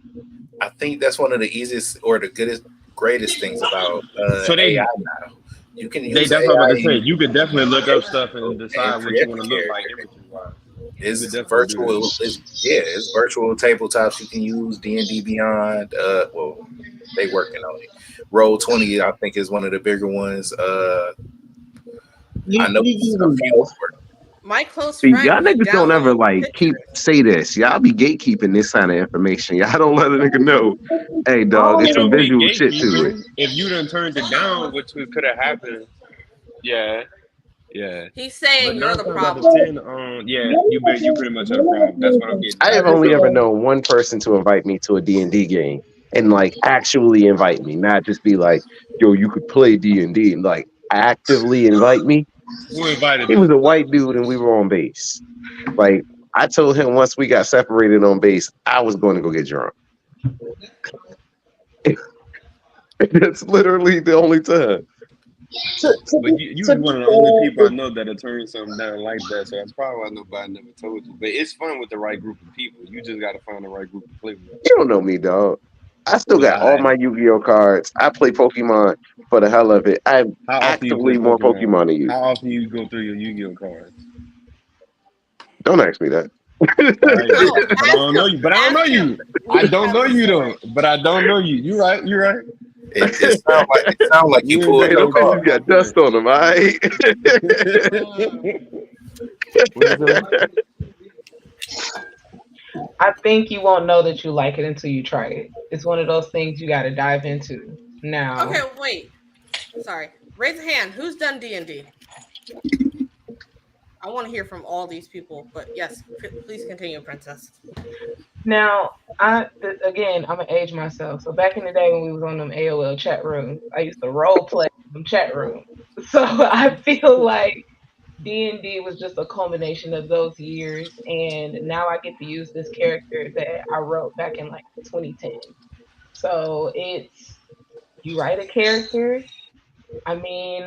I think that's one of the easiest or the greatest things about So AI now. You can use that's what I'm about to say. AI You could definitely look up stuff and and decide what you create want the to look like character. imagery wise. You could It's definitely do virtual. that. It's virtual tabletops. You can use D&D Beyond. Well, they working on it. Roll20, I think, is one of the bigger ones. I know You a use few both. more. My close see, friend, y'all he niggas don't ever downloads like keep pictures. say this. Y'all be gatekeeping this kind of information. Y'all don't let a nigga know. Hey dog, You there's some know, we visual shit to it. gatekeeping. If you done turned it down, which could have happened, yeah, yeah. He's But saying you're nine the times out of problem. 10, yeah, you pretty much are the problem. That's what I'm getting I at. have only ever known one person to invite me to a D&D game and like actually invite me, not just be like, yo, you could play D&D and like actively invite me. Who invited He was you? a white dude and we were on base. Like I told him once we got separated on base, I was going to go get drunk. That's literally the only time. But you was one of the only people I know that have turned something down like that. So that's probably why nobody never told you. But it's fun with the right group of people. You just got to find the right group to play with. You don't know me, dog. I still got all Why? my Yu-Gi-Oh cards. I play Pokemon for the hell of it. I have How often you play actively more Pokemon? Pokemon than you. How often you go through your Yu-Gi-Oh cards? Don't ask me that. All right, No, but I don't know you. But I don't know ask him. you. I We don't have know a you story. though. But I don't know you. You right. You right. It sound like you You and pulled Hey, Dave your them don't card. bitches talk got like dust on them, all right? that. What you say? I think you won't know that you like it until you try it. It's one of those things you got to dive into. Now, Okay, wait. Sorry. Raise a hand. Who's done D&D? I want to hear from all these people, but yes, please continue, Princess. again, I'm gonna age myself. So back in the day when we was on them AOL chat rooms, I used to role play in them chat rooms. So I feel like D&D was just a culmination of those years, and now I get to use this character that I wrote back in like 2010. So it's you write a character. I mean,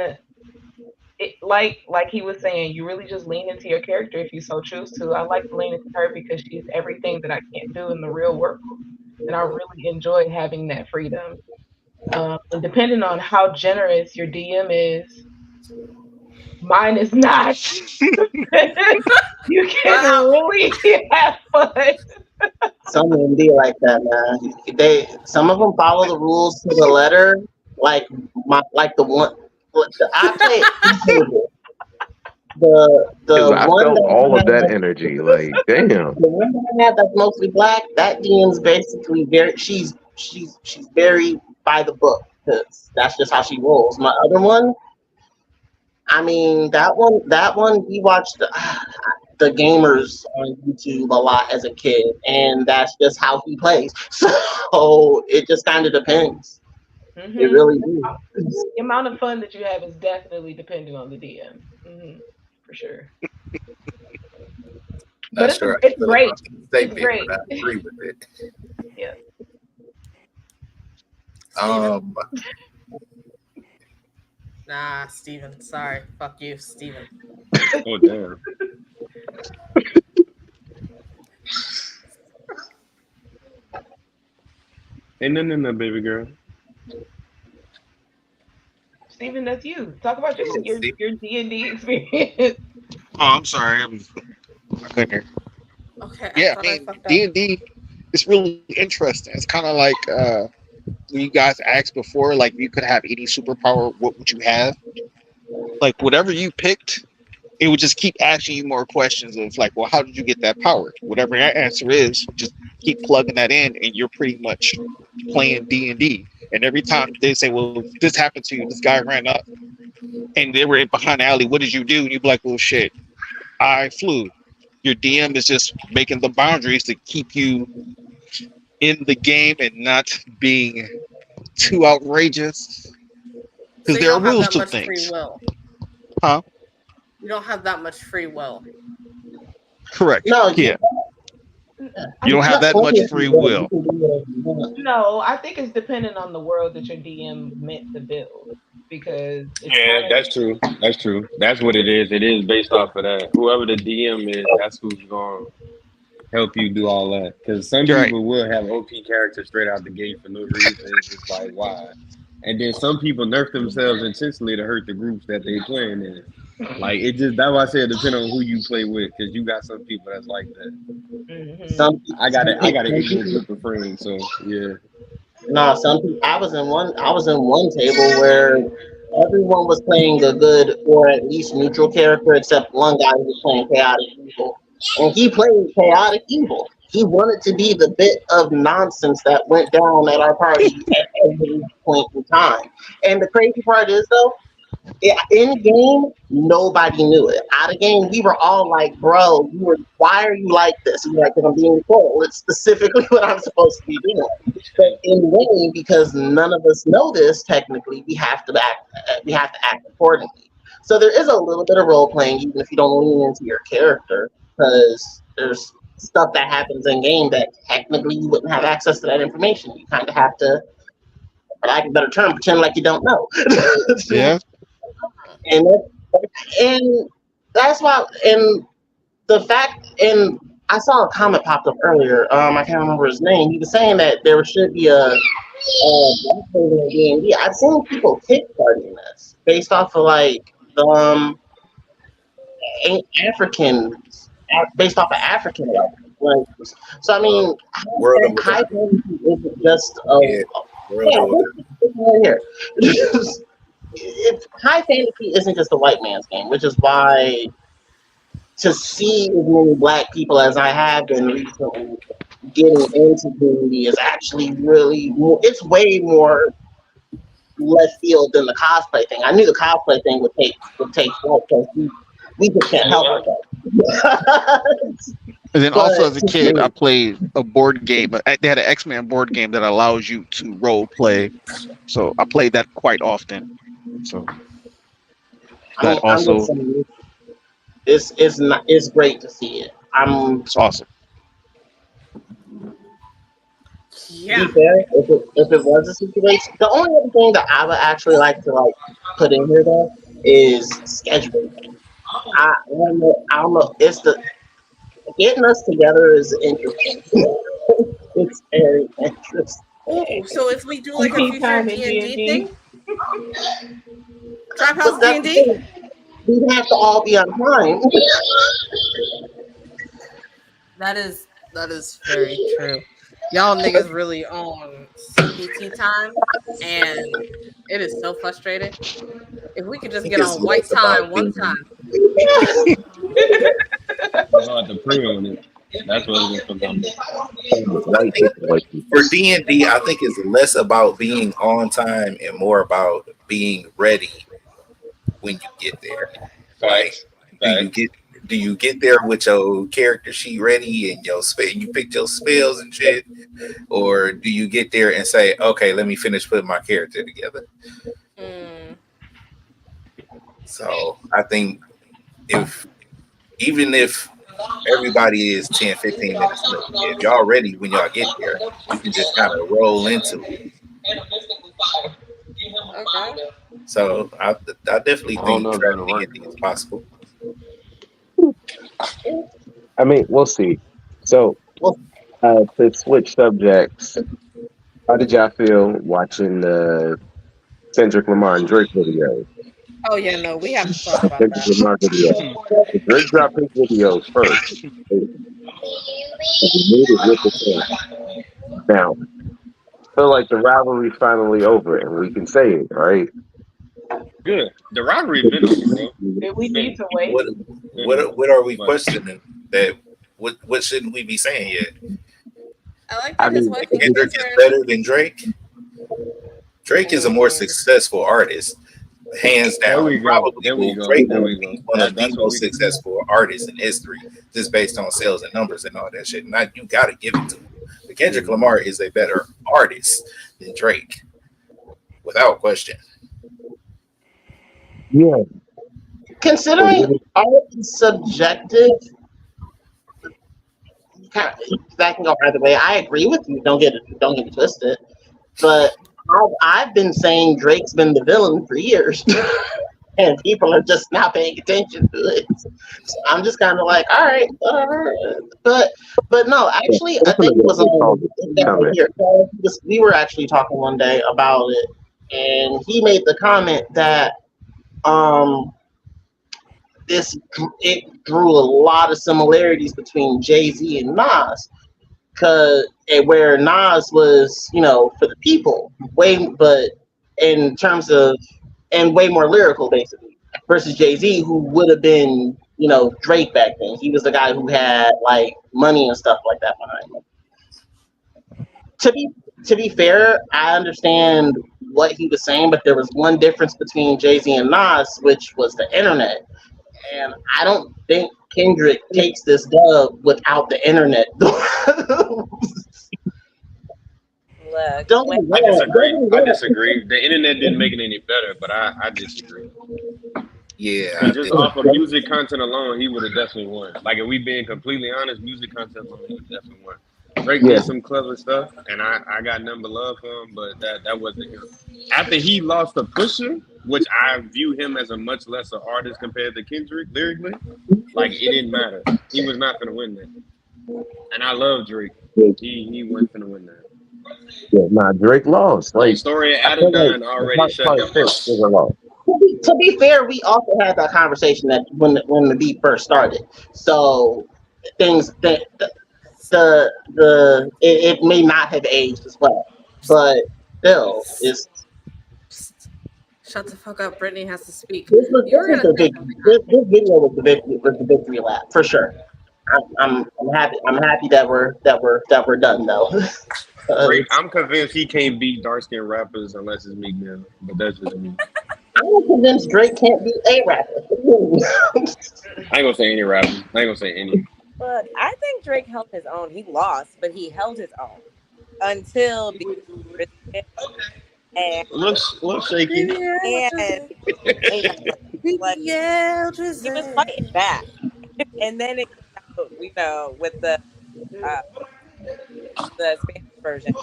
like he was saying, you really just lean into your character if you so choose to. I like to lean into her because she's everything that I can't do in the real world, and I really enjoy having that freedom. And depending on how generous your DM is, mine is not. You can Wow. really have fun. Some of them be like that, man. Some of them follow the rules to the letter. Like the one I play Because the I one felt all of that that energy. Like, damn. the one that I have that's mostly black. That DM's basically very. She's very by the book because that's just how she rolls. My other one, I mean that one we watched the gamers on YouTube a lot as a kid, and that's just how he plays. So it just kind of depends. It Hmm. really is. The amount of fun that you have is definitely dependent on the DM, for sure. But Not sure how you it's feel great. about the It's statement, great. but I agree with it. Yeah. Steven. Um, Nah, Steven. Sorry. Fuck you, Steven. Oh damn. Hey, no, baby girl. Steven, that's you. Talk about yeah, your see, your D&D experience. Oh, I'm sorry. I couldn't hear. Okay, I Yeah, I thought I mean, fucked up. D&D is really interesting. It's kind of like when you guys asked before, like, if you could have any superpower, what would you have? Like, whatever you picked, it would just keep asking you more questions of like, well, how did you get that power? Whatever your answer is, just keep plugging that in, and you're pretty much playing D&D. And every time they say, well, this happened to you, this guy ran up, and they were behind the alley. What did you do? And you'd be like, well, shit, I flew. Your DM is just making the boundaries to keep you in the game and not being too outrageous. So Because you there are don't have rules that to much free things. will. Huh? You don't have that much free will. Correct. No, Yeah. You don't have that much free will. No, I think it's dependent on the world that your DM meant to build. Because it's Yeah, kind of that's true. That's true. That's what it is. It is based off of that. Whoever the DM is, that's who's going to help you do all that. Because some Right. people will have OP characters straight out the gate for no reason. It's just like, why? And then some people nerf themselves intentionally to hurt the groups that they playing in. Like, it just, that's why I say it depends on who you play with. Because you got some people that's like that. Some I got some it. I got an people, equal group of friends. So, yeah. no, some people. I was in one table where everyone was playing a good or at least neutral character, except one guy who was playing chaotic evil, and he played chaotic evil. He wanted to be the bit of nonsense that went down at our party at every point in time. And the crazy part is, though, yeah, in game, nobody knew it. Out of game, we were all like, "Bro, why are you like this?" And you're like, "Because I'm being told. It's specifically what I'm supposed to be doing." But in game, because none of us know this, technically, we have to act. We have to act accordingly. So there is a little bit of role playing, even if you don't lean into your character, because there's stuff that happens in game that technically you wouldn't have access to that information. You kind of have to, for lack of a better term, pretend like you don't know. Yeah. and and that's why, and the fact, and I saw a comment popped up earlier. I can't remember his name. He was saying that there should be a black version of D&D. I've seen people kickstarting this based off of like the African, based off of African languages. So I mean, World of high Water. fantasy isn't just a Yeah, World yeah. of Water. It's right here. High fantasy isn't just a white man's game, which is why to see as many black people as I have been recently getting into community is actually really more, it's way more left field than the cosplay thing. I knew the cosplay thing would take flight because we just can't help ourselves. And then But also as a kid, I played a board game. They had an X-Men board game that allows you to role play. So I played that quite often. So that I'm just also saying, it's great to see it. it's awesome. To Yeah. be fair, if it was a situation, the only other thing that I would actually like to like put in here though is scheduling. I don't know. It's the getting us together is interesting. It's very interesting. Oh, so if we do like a OP future time in D&D D&D. thing, Trap House But that's the D&D? thing. We'd have to all be on time. That is very true. Y'all niggas really on CPT time, and it is so frustrating. If we could just I think get it's on white less about time one being time. It's hard to pray on it. That's what it is for them. I think for D&D, I think it's less about being on time and more about being ready when you get there. Like, do you get there with your character sheet ready and you picked your spells and shit, or do you get there and say, okay, let me finish putting my character together? So I think even if everybody is 10, 15 minutes late, if y'all ready when y'all get there, you can just kind of roll into it. Okay. So I definitely I don't think know if trap that'll work. D&D is possible. I mean, we'll see. So, to switch subjects, how did y'all feel watching the Kendrick Lamar and Drake video? Oh yeah, no, we have to talk about Kendrick that. Lamar video. Drake dropped his video first. He made it with the song. Now, I feel like the rivalry's finally over, and we can say it, right? Good. The rivalry been over, bro. Did we need to wait? What are we questioning? That what shouldn't we be saying yet? I like I that his mean, wife Kendrick is better than Drake. Drake is a more successful artist, hands There down. we go. Probably There we will go. Drake There will we be go. one of the That's what most we successful artists in history, just based on sales and numbers and all that shit. Now you got to give it to him. But Kendrick Lamar is a better artist than Drake, without question. yeah. Considering art is subjective, that can go either way. I agree with you. Don't get it twisted. But I've been saying Drake's been the villain for years, and people are just not paying attention to it. So I'm just kind of like, all right, but no, Yeah, actually, I think definitely it was they called it definitely coming. here. We were actually talking one day about it, and he made the comment that um it drew a lot of similarities between Jay-Z and Nas, cause where Nas was, for the people, but in terms of and way more lyrical, basically, versus Jay-Z, who would have been, Drake back then. He was the guy who had like money and stuff like that behind him. To be to be fair, I understand what he was saying, but there was one difference between Jay-Z and Nas, which was the internet. And I don't think Kendrick takes this dub without the internet. Look, Don't when get me I wrong. Don't disagree. get me I wrong. disagree. The internet didn't make it any better, but I disagree. Yeah, I Because just did. off of music content alone, he would have definitely won. Like if we being completely honest, music content alone, he would have definitely won. Drake Yeah, did some clever stuff, and I got nothing but love for him, but that wasn't him. After he lost to Pusha, which I view him as a much lesser artist compared to Kendrick lyrically, like it didn't matter. He was not gonna win that. And I love Drake. He wasn't gonna win that. yeah, nah, Drake lost. Like Like Story of I feel like Adidon the already hard shut part him six up. was a loss. To be fair, we also had that conversation that when the beat first started. So things that it may not have aged as well, but still, Shut the fuck up. Brittany has to speak. this was You were this is gonna the say big this video was the victory lap for sure. I'm happy that we're done though. Drake, 'Cause I'm convinced he can't beat dark skinned rappers unless it's Meek Mill. But that's just me. I'm convinced Drake can't be a rapper. I ain't gonna say any rapper. I ain't gonna say any. look, I think Drake held his own. He lost, but he held his own until the and Little shaky. and like he was fighting back, and then it came out, with uh, the Spanish version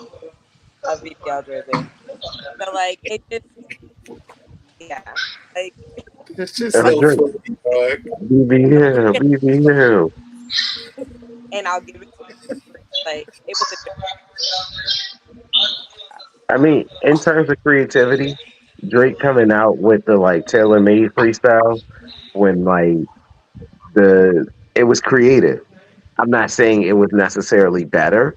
of BBL Drizzy. So like it just yeah, like It's just Every so Drake, funny, dog. BBL, BBL. and I'll give it to him. Like it was a good I mean, in terms of creativity, Drake coming out with the like tailor made freestyle when like it was creative. I'm not saying it was necessarily better,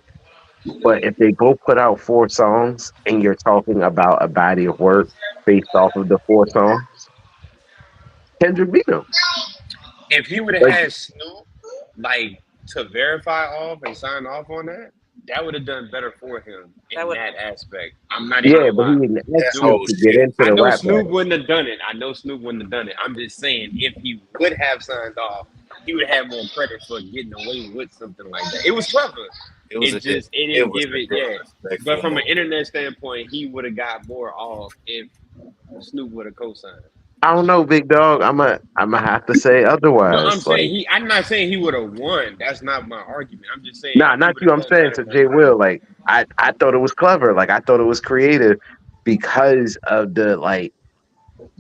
but if they both put out 4 songs and you're talking about a body of work based off of the 4 songs, Kendrick beat him. If he would have Like, had Snoop like to verify off and sign off on that, that would have done better for him that in was that aspect. I'm not even yeah, gonna but he lie. didn't ask That Snoop whole to get shit. into I the know rap Snoop battle. wouldn't have done it. I know Snoop wouldn't have done it. I'm just saying if he would have signed off, he would have more credit for getting away with something like that. It was clever. It was It just it it didn't was give a it yeah. But disrespectful from an move. internet standpoint, he would have got more off if Snoop would have co-signed. I don't know, big dog. I'm gonna have to say No, I'm otherwise. saying Like, I'm not saying he would have won. That's not my argument. I'm just saying nah, he not would you. have I'm done saying better to for him. Jay Will. Like, I thought it was clever. Like, I thought it was creative because of the like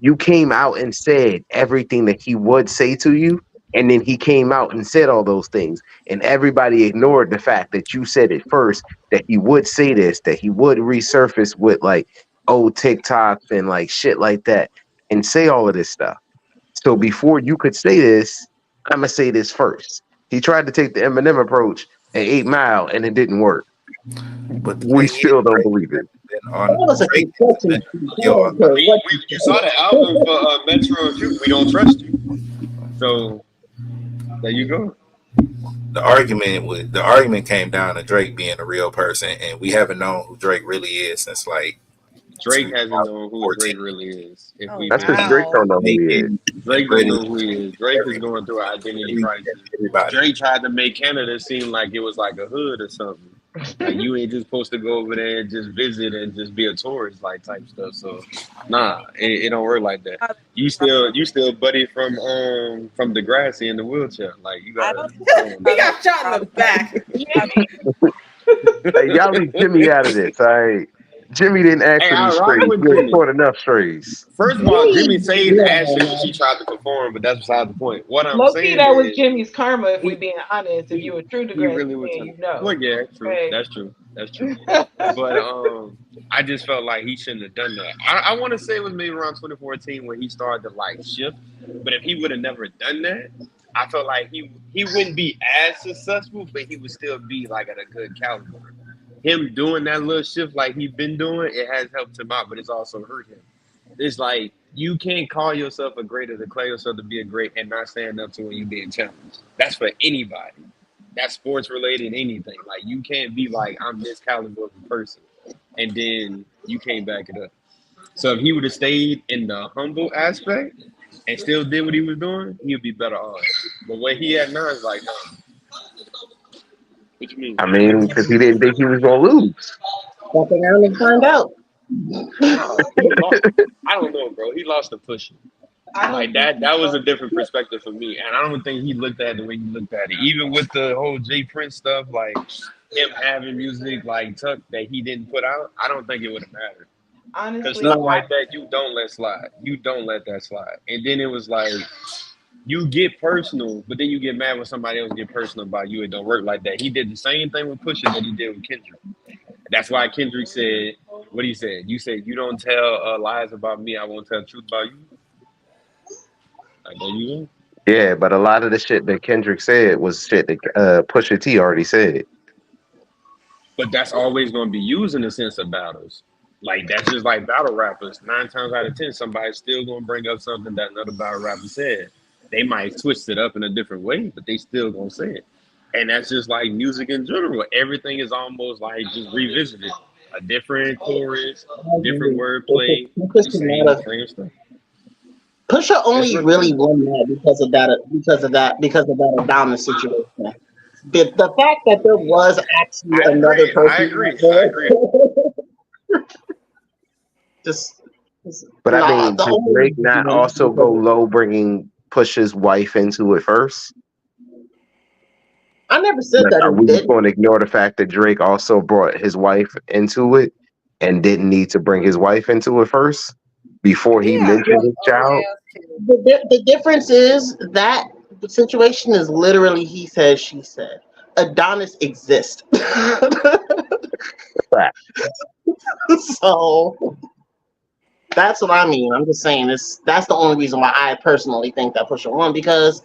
you came out and said everything that he would say to you, and then he came out and said all those things, and everybody ignored the fact that you said it first, that he would say this, that he would resurface with like old TikToks and like shit like that, and say all of this stuff. So before you could say this, I'm gonna say this first. He tried to take the Eminem approach at 8 Mile, and it didn't work. But the We thing is, still don't Drake believe it. has been That on was a Drake has been concession yo. to what you You saw the album for Metro and Future. We don't trust you. So there you go. The argument came down to Drake being a real person, and we haven't known who Drake really is since like Drake hasn't known who 2014. Drake really is. If Oh we That's being because honest. Drake wow. don't know who he is. Drake don't Brittany, know who he is. Drake is every, going through an identity crisis. everybody. Drake tried to make Canada seem like it was like a hood or something. Like you ain't just supposed to go over there and just visit and just be a tourist like type stuff. So nah, it don't work like that. You still buddy from Degrassi in the wheelchair. Like you I gotta don't He got shot in the back. Hey, y'all leave Jimmy out of this. All right. Jimmy didn't Hey, actually I stray. rock He with ain't Jimmy. caught enough strays. First of all, Jimmy Jimmy, saved yeah, Ashley when she man. tried to conform, but that's beside the point. What I'm Low key, saying that was is Jimmy's karma. If we he being honest, if you were true he Degrassi really was fan, trying. you know. Well, yeah, true. Okay. That's true. That's true. But I just felt like he shouldn't have done that. I want to say it was maybe around 2014 when he started to like shift. But if he would have never done that, I felt like he wouldn't be as successful, but he would still be like at a good caliber. Him doing that little shift like he's been doing, it has helped him out, but it's also hurt him. It's like you can't call yourself a great or declare yourself to be a great and not stand up to when you're being challenged. That's for anybody. That's sports related, anything. Like you can't be like, I'm this caliber of a person, and then you can't back it up. So if he would have stayed in the humble aspect and still did what he was doing, he'd be better off. But what he had now is like, no. What you mean? I mean, because he didn't think he was gonna lose. Fuck around and find out. No, he lost. I don't know, bro. He lost to Pusha. Like that was a different perspective for me, and I don't think he looked at it the way he looked at it. Even with the whole Jay Prince stuff, like him having music like Tuck that he didn't put out, I don't think it would have mattered. Because Honestly, stuff like that, you don't let slide. You don't let that slide. And then it was like you get personal, but then you get mad when somebody else get personal about you. It don't work like that. He did the same thing with Pusha that he did with Kendrick. That's why Kendrick said, what he said? You said, you don't tell lies about me. I won't tell the truth about you. Like, there you go. Yeah, but a lot of the shit that Kendrick said was shit that Pusha T already said. But that's always going to be used in the sense of battles. Like, that's just like battle rappers. 9 times out of 10, somebody's still going to bring up something that another battle rapper said. They might twist it up in a different way, but they still going to say it. And that's just like music in general. Everything is almost like just revisited. A different chorus, different wordplay, same stuff. Pusha only really won that because of that Adonis situation. The fact that there was actually another person. I agree. But I mean, did Drake not also go low, bringing Pusha's wife into it first? I never said that. Are we just going to ignore the fact that Drake also brought his wife into it and didn't need to bring his wife into it first before he mentioned his child? The difference is that the situation is literally he said, she said. Adonis exists. So that's what I mean. I'm just saying that's the only reason why I personally think that Pusha won, because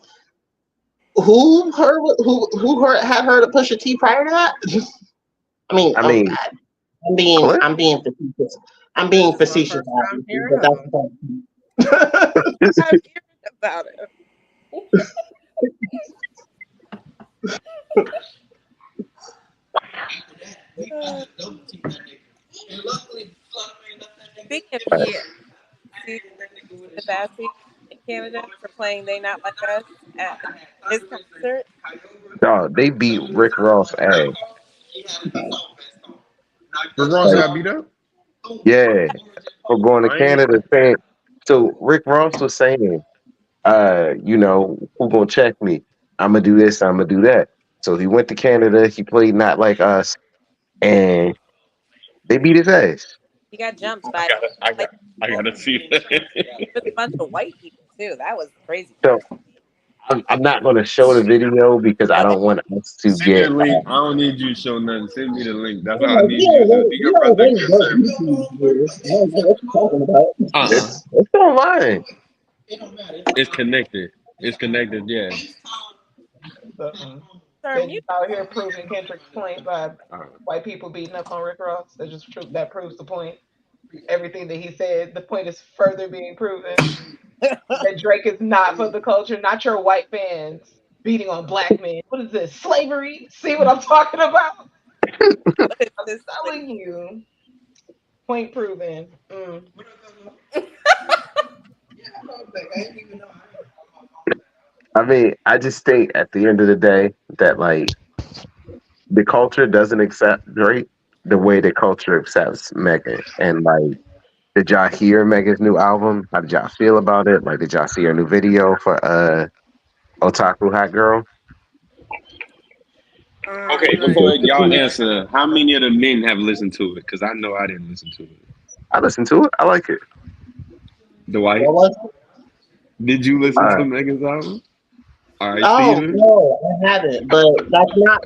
who had heard of Pusha T prior to that? I'm being facetious. I'm being facetious. But that's the point. I'm hearing about it. Speaking of the Bassy in Canada for playing They Not Like Us at his concert. No, they beat Rick Ross ass. Rick Ross got beat up? Yeah, for going to Canada. So Rick Ross was saying, who gonna check me? I'm gonna do this, I'm gonna do that. So he went to Canada, he played Not Like Us, and they beat his ass. He got jumped by I gotta see that. with a bunch of white people too. That was crazy. So I'm not gonna show the video because I don't want us to Send me get. the link. I don't need you to show nothing. Send me the link. That's all I need you to do. Your brother It's online. It's connected. It's connected, yeah. They're just out here proving Kendrick's point by white people beating up on Rick Ross. That proves the point. Everything that he said, the point is further being proven. That Drake is not for the culture, not your white fans beating on black men. What is this? Slavery? See what I'm talking about? I'm just telling you. Point proven. I mean, I just think at the end of the day that like the culture doesn't accept Drake the way the culture accepts Megan. And like, did y'all hear Megan's new album? How did y'all feel about it? Like, did y'all see her new video for Otaku Hot Girl? Okay, No, before y'all answer, how many of the men have listened to it? Because I know I didn't listen to it. I listened to it. I like it. Dwight, What was it? did you listen Uh, to Megan's album? All right, Oh Steven. no, I haven't. But that's not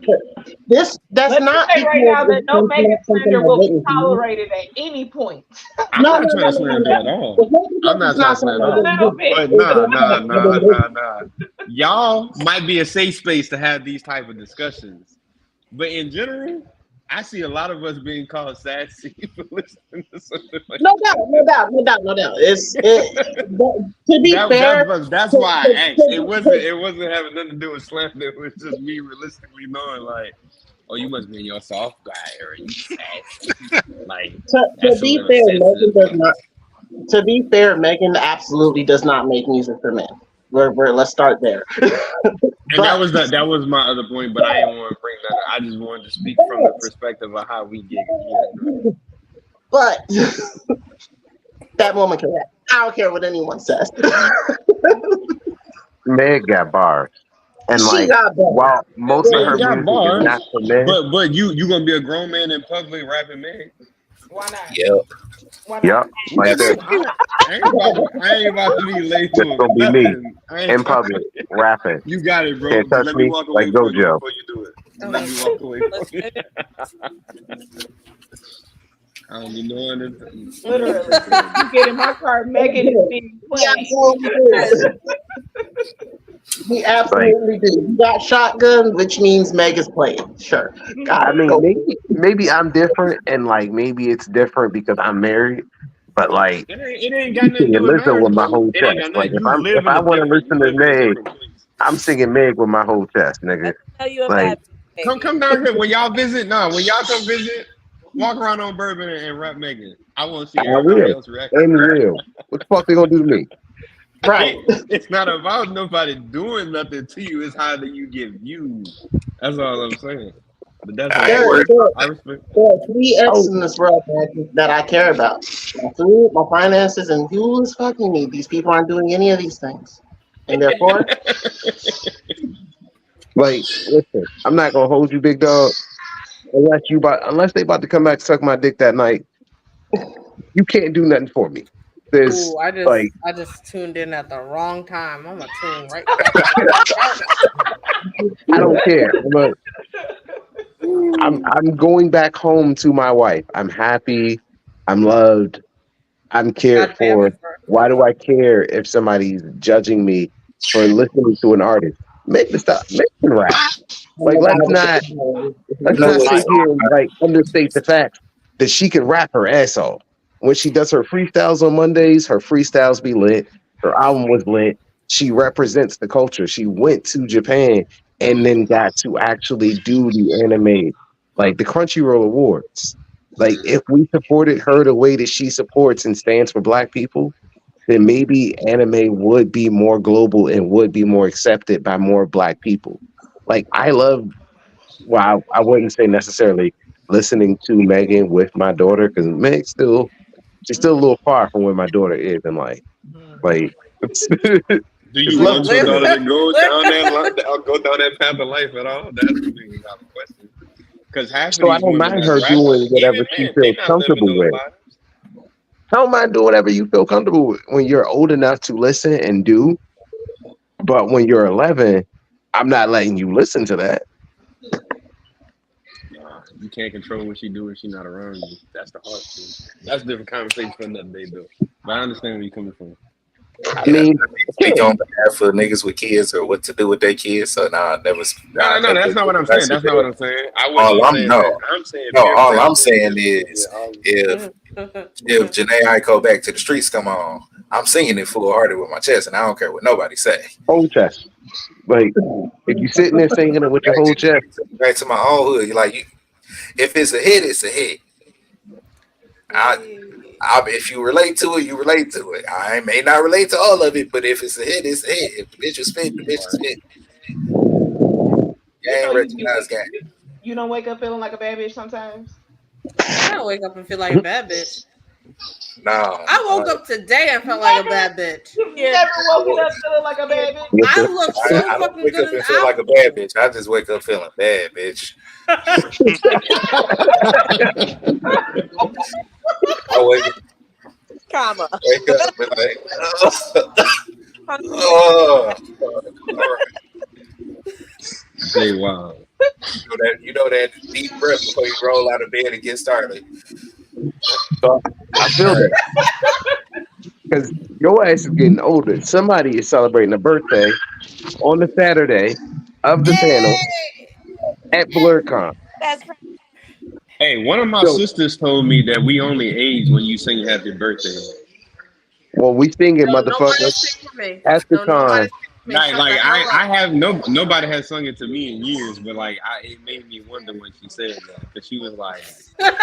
this. That's Let me not say right because now that no it's Megan not something slander I will be wouldn't do. tolerated at any point. I'm No, not no, trying no, to no, no, slander at no. all. It's not I'm because not it's trying not to slander something at I A all. wouldn't little do. bit. But It's nah, not nah, that I nah, wouldn't nah, do. nah. Y'all might be a safe space to have these type of discussions. But in general, I see a lot of us being called sassy for listening to something like No doubt, no doubt, no doubt, no doubt. To be that. fair, That's why I asked. It wasn't having nothing to do with slander. It was just me realistically knowing like, oh, you must be in your soft guy or you sassy. Like to that's a be little fair, Megan sensitive. does not. To be fair, Megan absolutely does not make music for men. Let's start there. And But that was my other point, but I didn't want to bring that up. I just wanted to speak from the perspective of how we get here. but that woman can rap. I don't care what anyone says. Meg got bars. And She like, got better. while most of Meg her got music is bars, not for men, but you gonna be a grown man in public rapping Meg? Why not? Yep. Why not? yep, like Yes. this. I ain't about to be late This to gonna be me nothing. I ain't in trying. public rapping. You got it, bro. Can't Just touch let me me walk like away for you Gojo. before you do it. Just Oh let my me walk away Let's for you. finish. I don't be knowing it. Literally. You get in my car, Megan is being We played. absolutely do. We Like, absolutely do. You got shotgun, which means Meg is playing. Sure. I God, mean, go. maybe I'm different, and like maybe it's different because I'm married. But like, It ain't got I'm nothing to singing do with Lizzo marriage, with my bro. whole It ain't chest. got Like nothing. You live if in I a want to different. You listen to live in a Meg, different place. I'm singing Meg with my whole chest, Let nigga. me tell you a Like, bad thing, baby. Come down here when y'all visit. Nah, when y'all come visit, walk around on Bourbon and rap Megan. I want to see I everybody will else react. and will. What the fuck they gonna do to me? Right. It's not about nobody doing nothing to you. It's how do you get viewed. That's all I'm saying. But that's I okay. ain't There, worried there, about I that. respect. there are three F's Oh, in this world that I care about. My food, my finances, and who is fucking me. These people aren't doing any of these things. And therefore, like, listen, I'm not gonna hold you, big dog, unless they about to come back suck my dick that night. You can't do nothing for me. There's Ooh, like, I just tuned in at the wrong time. I'm gonna tune right back out. I don't care. I'm going back home to my wife. I'm happy. I'm loved. I'm cared God damn for. it, bro. Why do I care if somebody's judging me for listening to an artist? Make the stuff, make the rap. oh Like my God, let's You know not what? sit here and like understate the fact that she can rap her ass off. When she does her freestyles on Mondays, her freestyles be lit. Her album was lit. She represents the culture. She went to Japan and then got to actually do the anime, like the Crunchyroll Awards. Like if we supported her the way that she supports and stands for Black people, then maybe anime would be more global and would be more accepted by more Black people. Like I love, well, I wouldn't say necessarily listening to Megan with my daughter because she's still a little far from where my daughter is in life. Like it's, Do it's you a little want your further. daughter to go down go down that path of life at all? That's the thing about the question. Because half of So I these don't women mind that's her doing rapping, whatever even she men, they feels not living comfortable those with. lives. I don't mind doing whatever you feel comfortable with when you're old enough to listen and do. But when you're 11, I'm not letting you listen to that. Nah, you can't control what she do when she not around you. That's the hard thing. That's a different conversation for another day, though. But I understand where you're coming from. I Yeah, mean, speak on behalf of niggas with kids or what to do with their kids. So nah, No, that's not what I'm saying. That's not what I'm saying. I wasn't All even I'm saying that. no, I'm saying no. mere All I'm factual. saying Yeah, is if Janae Aiko Back to the Streets come on, I'm singing it full hearted with my chest, and I don't care what nobody say. whole chest. Like if you sitting there singing it with your whole chest, Back to my own hood. If it's a hit, it's a hit. If you relate to it, you relate to it. I may not relate to all of it, but if it's a hit, it's a hit. If the bitch is spit, the bitch is spit. You know Gang you be recognized gang. You don't wake up feeling like a bad bitch sometimes? I don't wake up and feel like a bad bitch. No. I woke up today and felt like a bad bitch. You've Yeah. never woken up feeling like a bad bitch? I look so I don't fucking wake good up in and the feel like a outfit. bad bitch. I just wake up feeling bad, bitch. I Comma. wake up and like, oh, all right. Jay Wild. You know that deep breath before you roll out of bed and get started. So I feel that because your ass is getting older. Somebody is celebrating a birthday on the Saturday of the panel at blerdcon. That's right. Hey, one of my So, sisters told me that we only age when you sing happy birthday. well, we singing, No, nobody motherfucker, sing for me. at the No, nobody con. sing for me. Shut Like the hell up. I have nobody has sung it to me in years, but like it made me wonder when she said that because she was like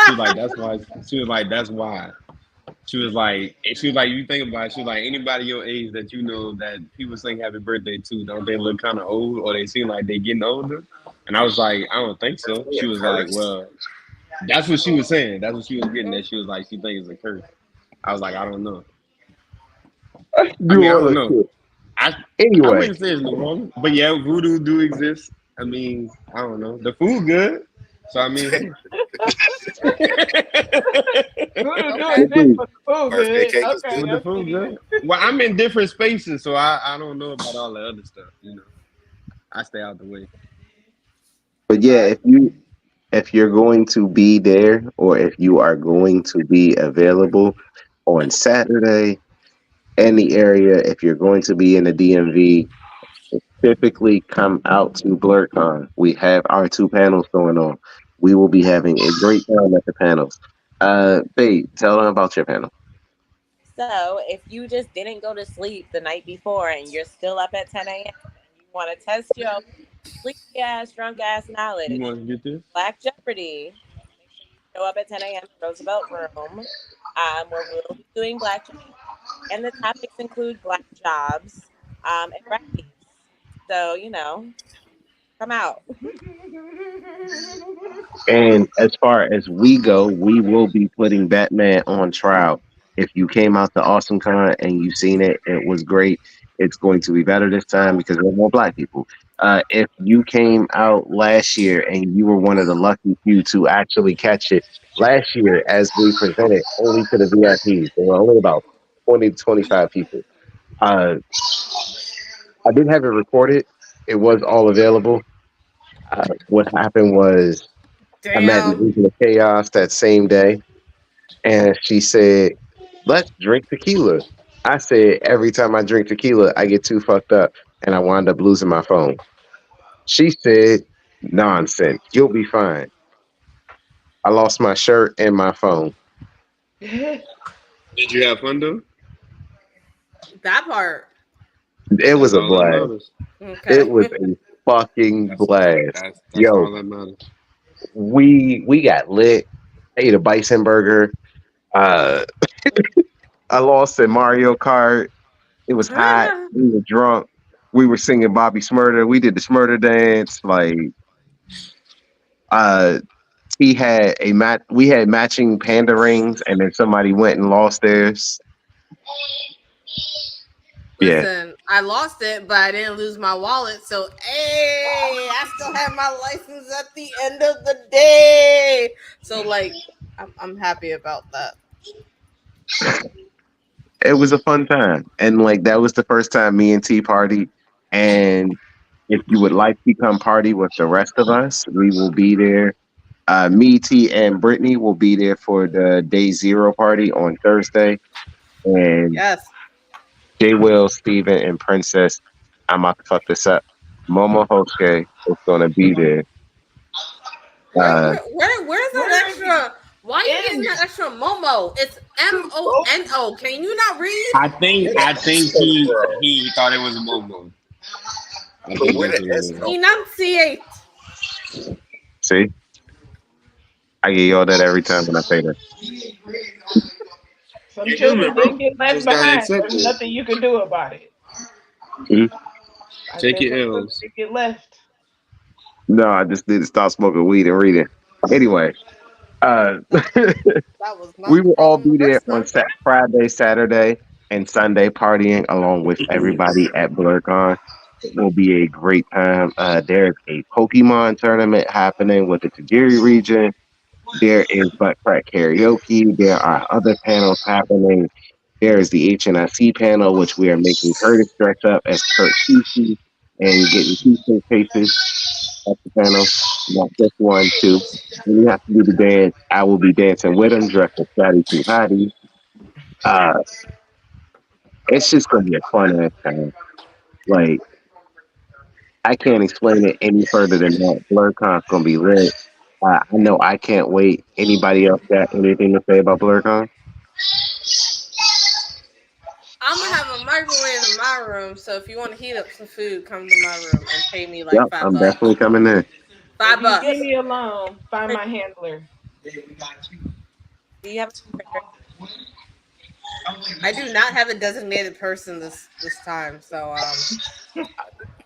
that's why that's why she was like you think about it, she was like anybody your age that you know that people sing happy birthday to, don't they look kind of old or they seem like they getting older? And I was like, I don't think so. She was like, well, that's what she was saying. That's what she was getting at. She was like, she thinks it's a curse. I was like, I don't know. I New mean, I don't Orleans know. shit. I Anyway, wouldn't say it's New Orleans, but yeah, voodoo do exist. I mean, I don't know. The food good, so I mean, hey. Voodoo do Okay. exist, but the food Birthday good. cake is Okay, good. With the food good. Well, I'm in different spaces, so I don't know about all the other stuff. You know, I stay out the way. but yeah, if you're going to be there or if you are going to be available on Saturday in the area, if you're going to be in the DMV, typically come out to blerdcon. We have our two panels going on. We will be having a great time at the panels. Babe, tell them about your panel. So if you just didn't go to sleep the night before and you're still up at 10 a.m. and you want to test your sleepy ass, drunk ass You knowledge, want to get this? Black Jeopardy. Make sure you show up at 10 a.m. in Roosevelt Room, where we'll be doing Black Jeopardy. And the topics include Black jobs and recipes. So, come out. And as far as we go, we will be putting Batman on trial. If you came out to Awesome Con and you seen it, it was great. It's going to be better this time because there are more black people. If you came out last year and you were one of the lucky few to actually catch it last year, as we presented only to the VIPs, there were only about 20 to 25 people. Uh, I did have it recorded. It was all available. What happened was I met Damn. Vision of Chaos that same day, and she said, "Let's drink tequila." I said, "Every time I drink tequila, I get too fucked up, and I wind up losing my phone." She said, "Nonsense. You'll be fine." I lost my shirt and my phone. Did you have fun though? That part. It was That's a all that blast. matters. It Okay. was a fucking That's blast. that's Yo, all that matters. we got lit. Ate a bison burger. Uh, I lost in Mario Kart. It was hot. We were drunk. We were singing Bobby Smurder. We did the Smurder dance. Like, uh, he had a mat. We had matching panda rings, and then somebody went and lost theirs. Yeah, Listen, I lost it, but I didn't lose my wallet. So, hey, I still have my license at the end of the day. So, like, I'm happy about that. it was a fun time, and like that was the first time me and T partied. And if you would like to come party with the rest of us, we will be there. Me, T, and Brittany will be there for the day zero party on Thursday, and Yes. J. Will, Steven, and Princess. I'm about to fuck this up. Momo Hosuke is gonna be there. Uh, Where's that extra? Why are you getting that extra Momo? It's Mono. Can you not read? I think he thought it was a Momo. I But think where that's the what it S was. come Enunciate. see, I get yelled at every time when I say that. Some You're children human, bro. didn't get left Just gotta behind. accept There's it. nothing you can do about it. Mhm. I Take said your some children L's. did get left. No, I just need to stop smoking weed and reading. Anyway, That was not we the will all problem the be there first on time. Friday, Saturday, and Sunday partying along with everybody at BlerdCon. It will be a great time. There's a Pokemon tournament happening with the Tajiri region. There is butt crack karaoke. There are other panels happening. There is the HNIC panel, which we are making Curtis dress up as Kurt Cece and getting two faces at the panel. Not just one, two. When you have to do the dance, I will be dancing with him, dressed as Fatty Too Hottie. Uh, it's just gonna be a fun ass time. Like I can't explain it any further than that. BlerdCon's gonna be lit. I know I can't wait. Anybody else got anything to say about BlerdCon? I'm gonna have a microwave in my room, so if you want to heat up some food, come to my room and pay me like Yep, $5. I'm definitely coming in. If you $5. leave me alone, find my handler. Do you have a refrigerator? I do not have a designated person this time, so I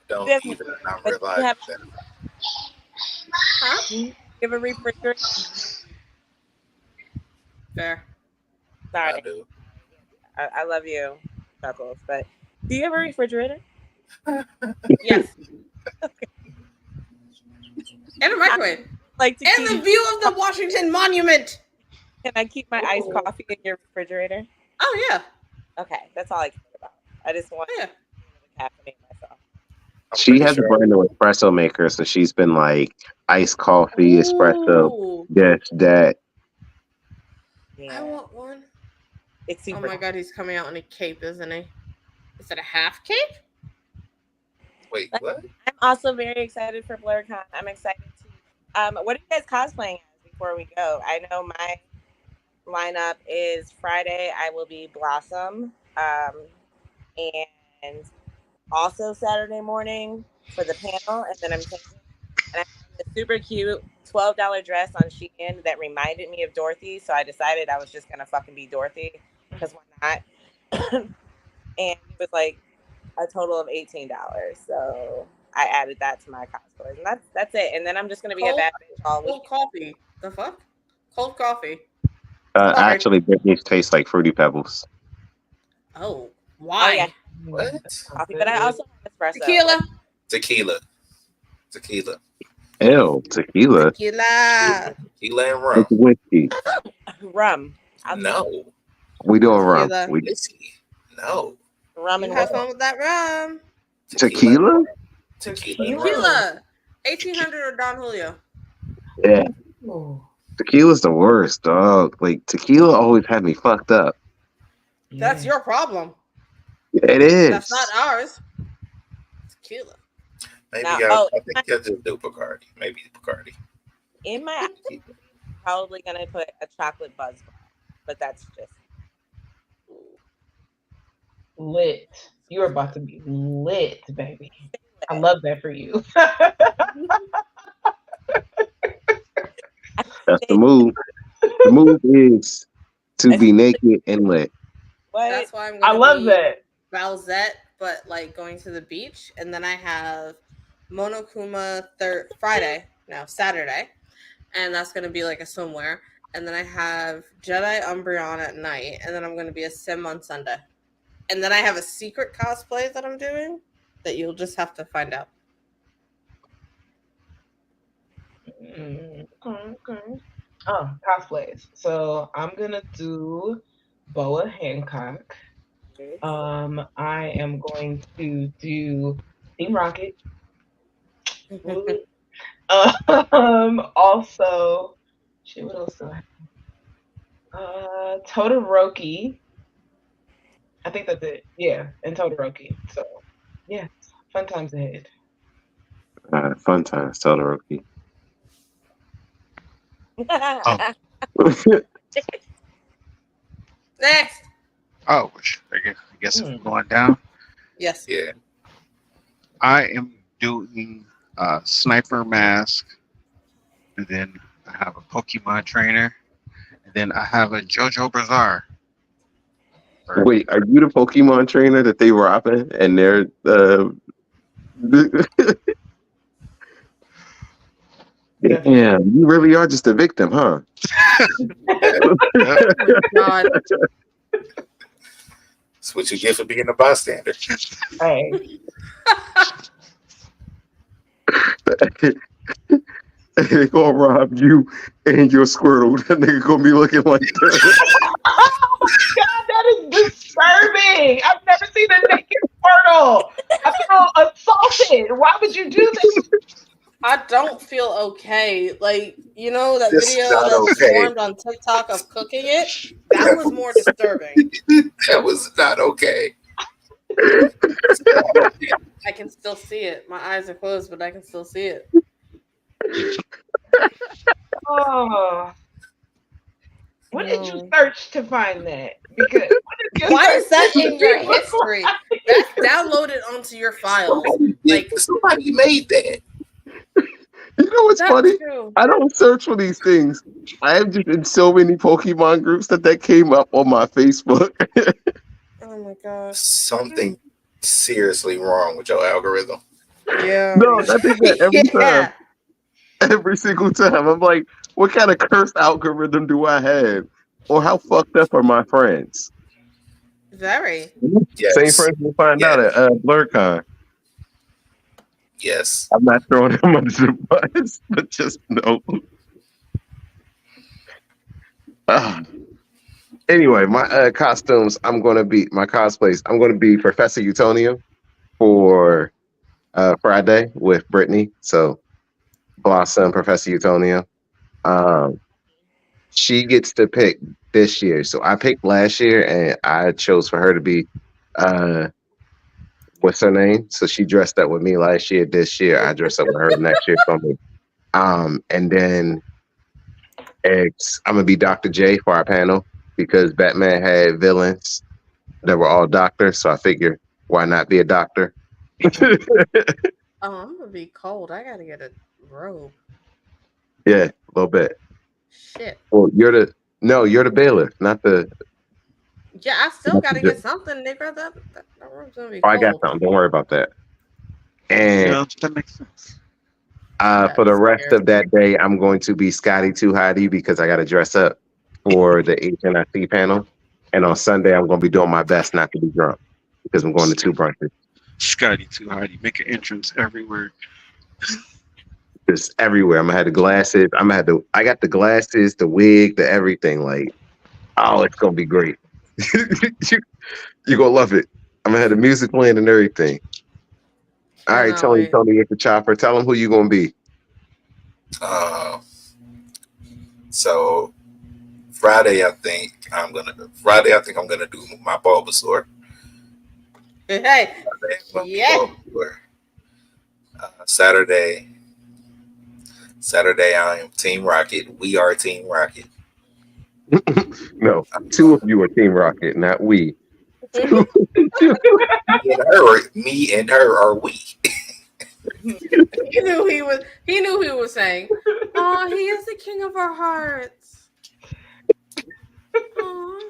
don't Yes, either. And I but do you realize have, that huh? you have a refrigerator? Fair. I Sorry, do. I love you, Chuckles, but do you have a refrigerator? Yes. And a microwave. Like to And the keep, view of the Washington Monument. can I keep my iced coffee in your refrigerator? Oh yeah. Okay, that's all I care about. I just want Yeah. to caffeinate myself. I'm She pretty has a sure. brand new espresso maker, so she's been like iced coffee, espresso, Ooh, this, that. I Yeah, want one. it's Oh super. my god, he's coming out in a cape, isn't he? Is it a half cape? Wait, what? I'm also very excited for BlerdCon. I'm excited to. What are you guys cosplaying as before we go? I know my lineup is Friday. I will be Blossom, and also Saturday morning for the panel, and then I'm changing. And I found this super cute $12 dress on Shein that reminded me of Dorothy, so I decided I was just gonna fucking be Dorothy because why not? And it was like a total of $18. So I added that to my cosplays, and that's it. And then I'm just gonna be a Cold, bad bitch all week. cold coffee. The fuck? Cold coffee. Sorry. Actually, Brittany's taste like Fruity Pebbles. Oh, Oh why? yeah, What? coffee, but I also have espresso. Tequila. Tequila. Tequila. Ew, tequila. Tequila. Tequila and It's rum. whiskey. Rum. I'll No. We doing rum. Tequila. We Whiskey. No. rum You and have whiskey. fun with that rum. Tequila? and rum. Tequila and rum. Tequila. 1800 or Don Julio. Yeah, Ooh. tequila's the worst, dog. Like tequila always had me fucked up. That's your problem. It is. That's not ours. Tequila. Maybe Now, I think I'll just do Bacardi. Maybe Bacardi. in my probably gonna put a chocolate buzz bar, but that's just Lit. You're about to be lit, baby. I love that for you. That's the move. The move is to be naked and lit. what? That's why I'm I gonna love be that. Valzette, but like going to the beach. And then I have Monokuma Saturday. And that's gonna be like a swimwear. And then I have Jedi Umbreon at night. And then I'm gonna be a sim on Sunday. And then I have a secret cosplay that I'm doing that you'll just have to find out. Okay. Oh, cosplays. So I'm gonna do Boa Hancock. I am going to do Team Rocket. Also, shit, what else do I have? Todoroki. I think that's it. Yeah, and Todoroki. So, yeah, fun times ahead. Fun times, Todoroki. Next. Oh, I guess I'm going down. Yes. Yeah. I am doing a sniper mask, and then I have a Pokemon trainer, and then I have a JoJo Bazaar. Wait, are you the Pokemon trainer that they robbing and they're Yeah, you really are just a victim, huh? Oh my god. That's what you get for being a bystander. Hey, They gonna rob you and your Squirtle. That nigga gonna be looking like that. oh my God, that is disturbing. I've never seen a naked Squirtle. I feel assaulted. Why would you do that? I don't feel okay. Like, you know that This is video not that okay. swarmed on TikTok of cooking it? That was more disturbing. That was not okay. I can still see it. My eyes are closed, but I can still see it. Oh, what did you No. search to find that? Because what is your Why search is that in your history look history? like? That's downloaded onto your files. Like, Somebody made that. You know what's that's funny? true. I don't search for these things. I am just in so many Pokemon groups that came up on my Facebook. Oh my gosh. Something seriously wrong with your algorithm. Yeah. No, I think that every time, Yeah. every single time. I'm like, what kind of cursed algorithm do I have? Or how fucked up are my friends? Very. Same Yes. friends will find out Yes. at blerdcon. Yes. I'm not throwing them under the bus, but just know. Anyway, my costumes, my cosplays, I'm going to be Professor Utonium for Friday with Brittany. So Blossom, Professor Utonium. She gets to pick this year. So I picked last year and I chose for her to be what's her name? So she dressed up with me last year. This year I dress up with her next year for me. And then I'm gonna be Dr. J for our panel because Batman had villains that were all doctors. So I figure why not be a doctor? Oh, I'm gonna be cold. I gotta get a robe. Yeah, a little bit. Shit. Well, you're the bailiff, not the. Yeah, I still gotta get something, nigga. That robe's gonna be Oh, I got cold. something. Don't worry about that. And Yeah, that makes sense. for the rest scares of that day, I'm going to be Scotty Too Hottie because I got to dress up for the HNIC panel. And on Sunday, I'm going to be doing my best not to be drunk because I'm going to two brunches. Scotty too hardy. Make an entrance everywhere. Just everywhere. I'm gonna have the glasses. I got the glasses, the wig, the everything. Like, oh, it's gonna be great. You're gonna love it. I'm gonna have the music playing and everything. All right, Cannot wait. Tony, get the chopper. Tell them who you gonna be. So Friday, I think I'm gonna do my Bulbasaur. Hey. Yeah. Saturday, I am Team Rocket. We are Team Rocket. No, two of you are Team Rocket, not we. Me and her are we. He knew he was saying, "Oh, he is the king of our hearts." Aw.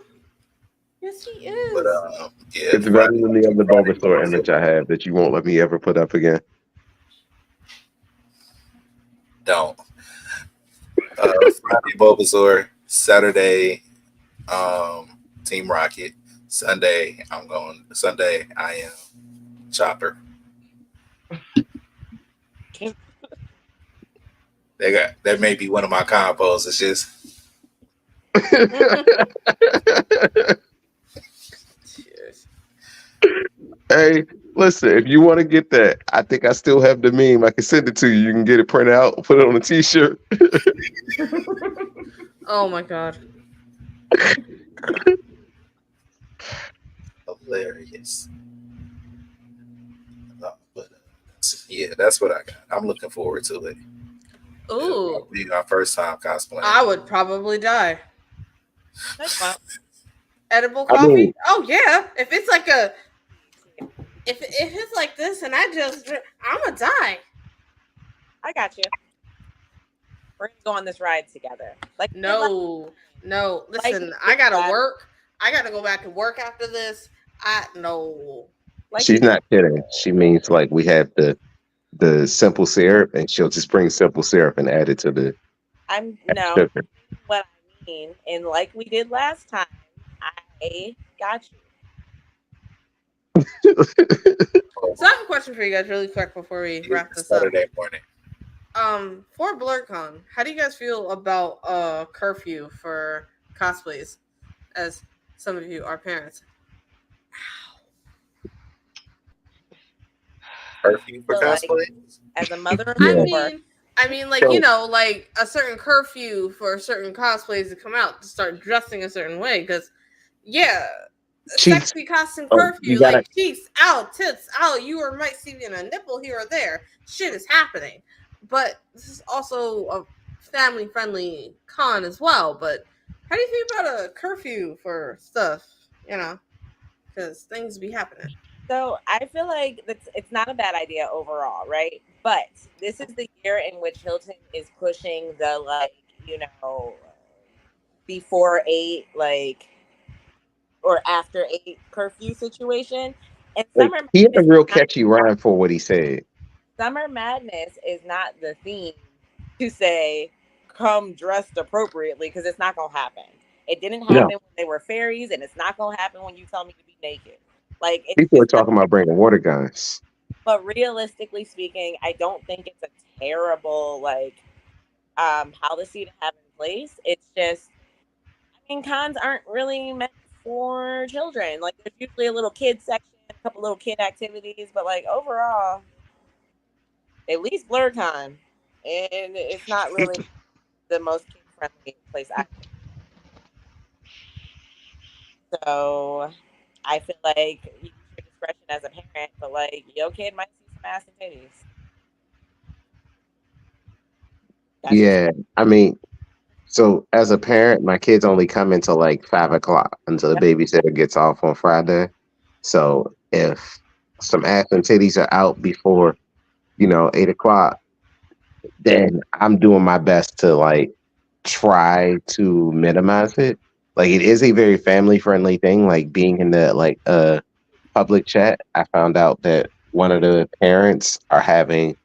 Yes, he is. But yeah, It's better than the other Bulbasaur image I have that you won't let me ever put up again. Don't. Friday Bulbasaur. Saturday, Team Rocket. Sunday, I am Chopper. That may be one of my combos. It's just Hey, listen, if you want to get that, I think I still have the meme. I can send it to you. You can get it printed out, put it on a t-shirt. Oh my god. hilarious. But yeah, that's what I got. I'm looking forward to it. Ooh. It'll be my first time cosplaying. I would probably die. That's fine. Edible I coffee? mean- Oh yeah. If it's like if it's like this and I just drink, I'ma die. I got you. We're gonna go on this ride together. Like No. Listen, I gotta work. I gotta go back to work after this. No. She's not kidding. She means like we have to the simple syrup, and she'll just bring simple syrup and add it to the No, sugar. what I mean, and like we did last time, I got you. So I have a question for you guys really quick before we wrap this up. Saturday morning. For blerdcon, how do you guys feel about curfew for cosplays? As some of you are parents. Curfew for So, like, cosplay? as a mother of Yeah. four, I mean, like, you know, like a certain curfew for certain cosplays to come out to start dressing a certain way. Because, yeah, Cheeks. sexy costume Oh, curfew, you gotta- like cheeks out, tits out, you might see a nipple here or there. Shit is happening. But this is also a family friendly con as well. But how do you think about a curfew for stuff? You know, because things be happening. So I feel like it's not a bad idea overall, right? But this is the year in which Hilton is pushing the, like, you know, before 8, like, or after 8 curfew situation. And Like, he had a real catchy rhyme for what he said. Summer Madness is not the theme to say come dressed appropriately, because it's not gonna happen. It didn't happen when they were fairies, and it's not gonna happen when you tell me to be naked. Like, it's People are just not. talking about bringing water guns. But realistically speaking, I don't think it's a terrible, like, policy to have in place. It's just, I mean, cons aren't really meant for children. Like, there's usually a little kid section, a couple little kid activities, but, like, overall, at least blerdcon, and it's not really the most kid friendly place I think. So I feel like you use your discretion as a parent, but, like, your kid might see some ass and titties. Yeah, I mean, so as a parent, my kids only come until like 5 o'clock until the babysitter gets off on Friday. So if some ass and titties are out before, 8 o'clock, then I'm doing my best to like try to minimize it. Like, it is a very family friendly thing. Like, being in the public chat, I found out that one of the parents are having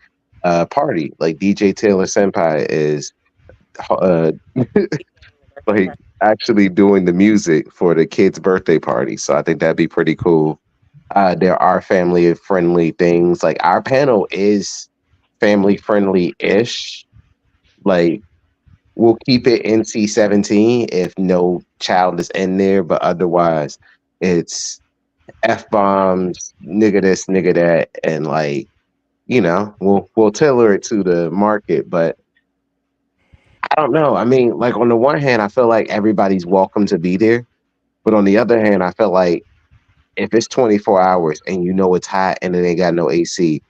a party. Like, DJ Taylor Senpai is like actually doing the music for the kid's birthday party. So I think that'd be pretty cool. There are family friendly things. Like, our panel is family friendly ish. Like, we'll keep it NC-17 if no child is in there, but otherwise it's F-bombs, nigga this, nigga that, and like, we'll tailor it to the market. But I don't know. I mean, like, on the one hand, I feel like everybody's welcome to be there. But on the other hand, I feel like if it's 24 hours and it's hot and it ain't got no AC,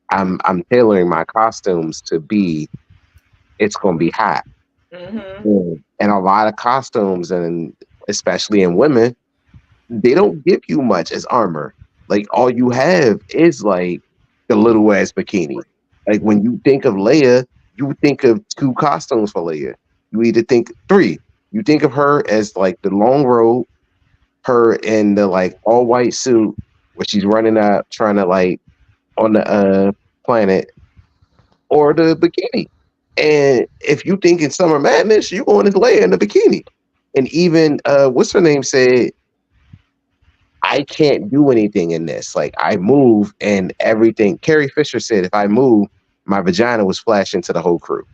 I'm tailoring my costumes to be, it's gonna be hot. Mm-hmm. And a lot of costumes, and especially in women, they don't give you much as armor. Like, all you have is like the little ass bikini. Like, when you think of Leia, you think of 2 costumes for Leia. You either think 3. You think of her as like the long robe, her in the like all white suit where she's running up trying to like on the planet, or the bikini. And if you think in Summer Madness, you going as Leia in the bikini. And even what's her name said, I can't do anything in this. Like, I move and everything. Carrie Fisher said, if I move, my vagina was flashing to the whole crew.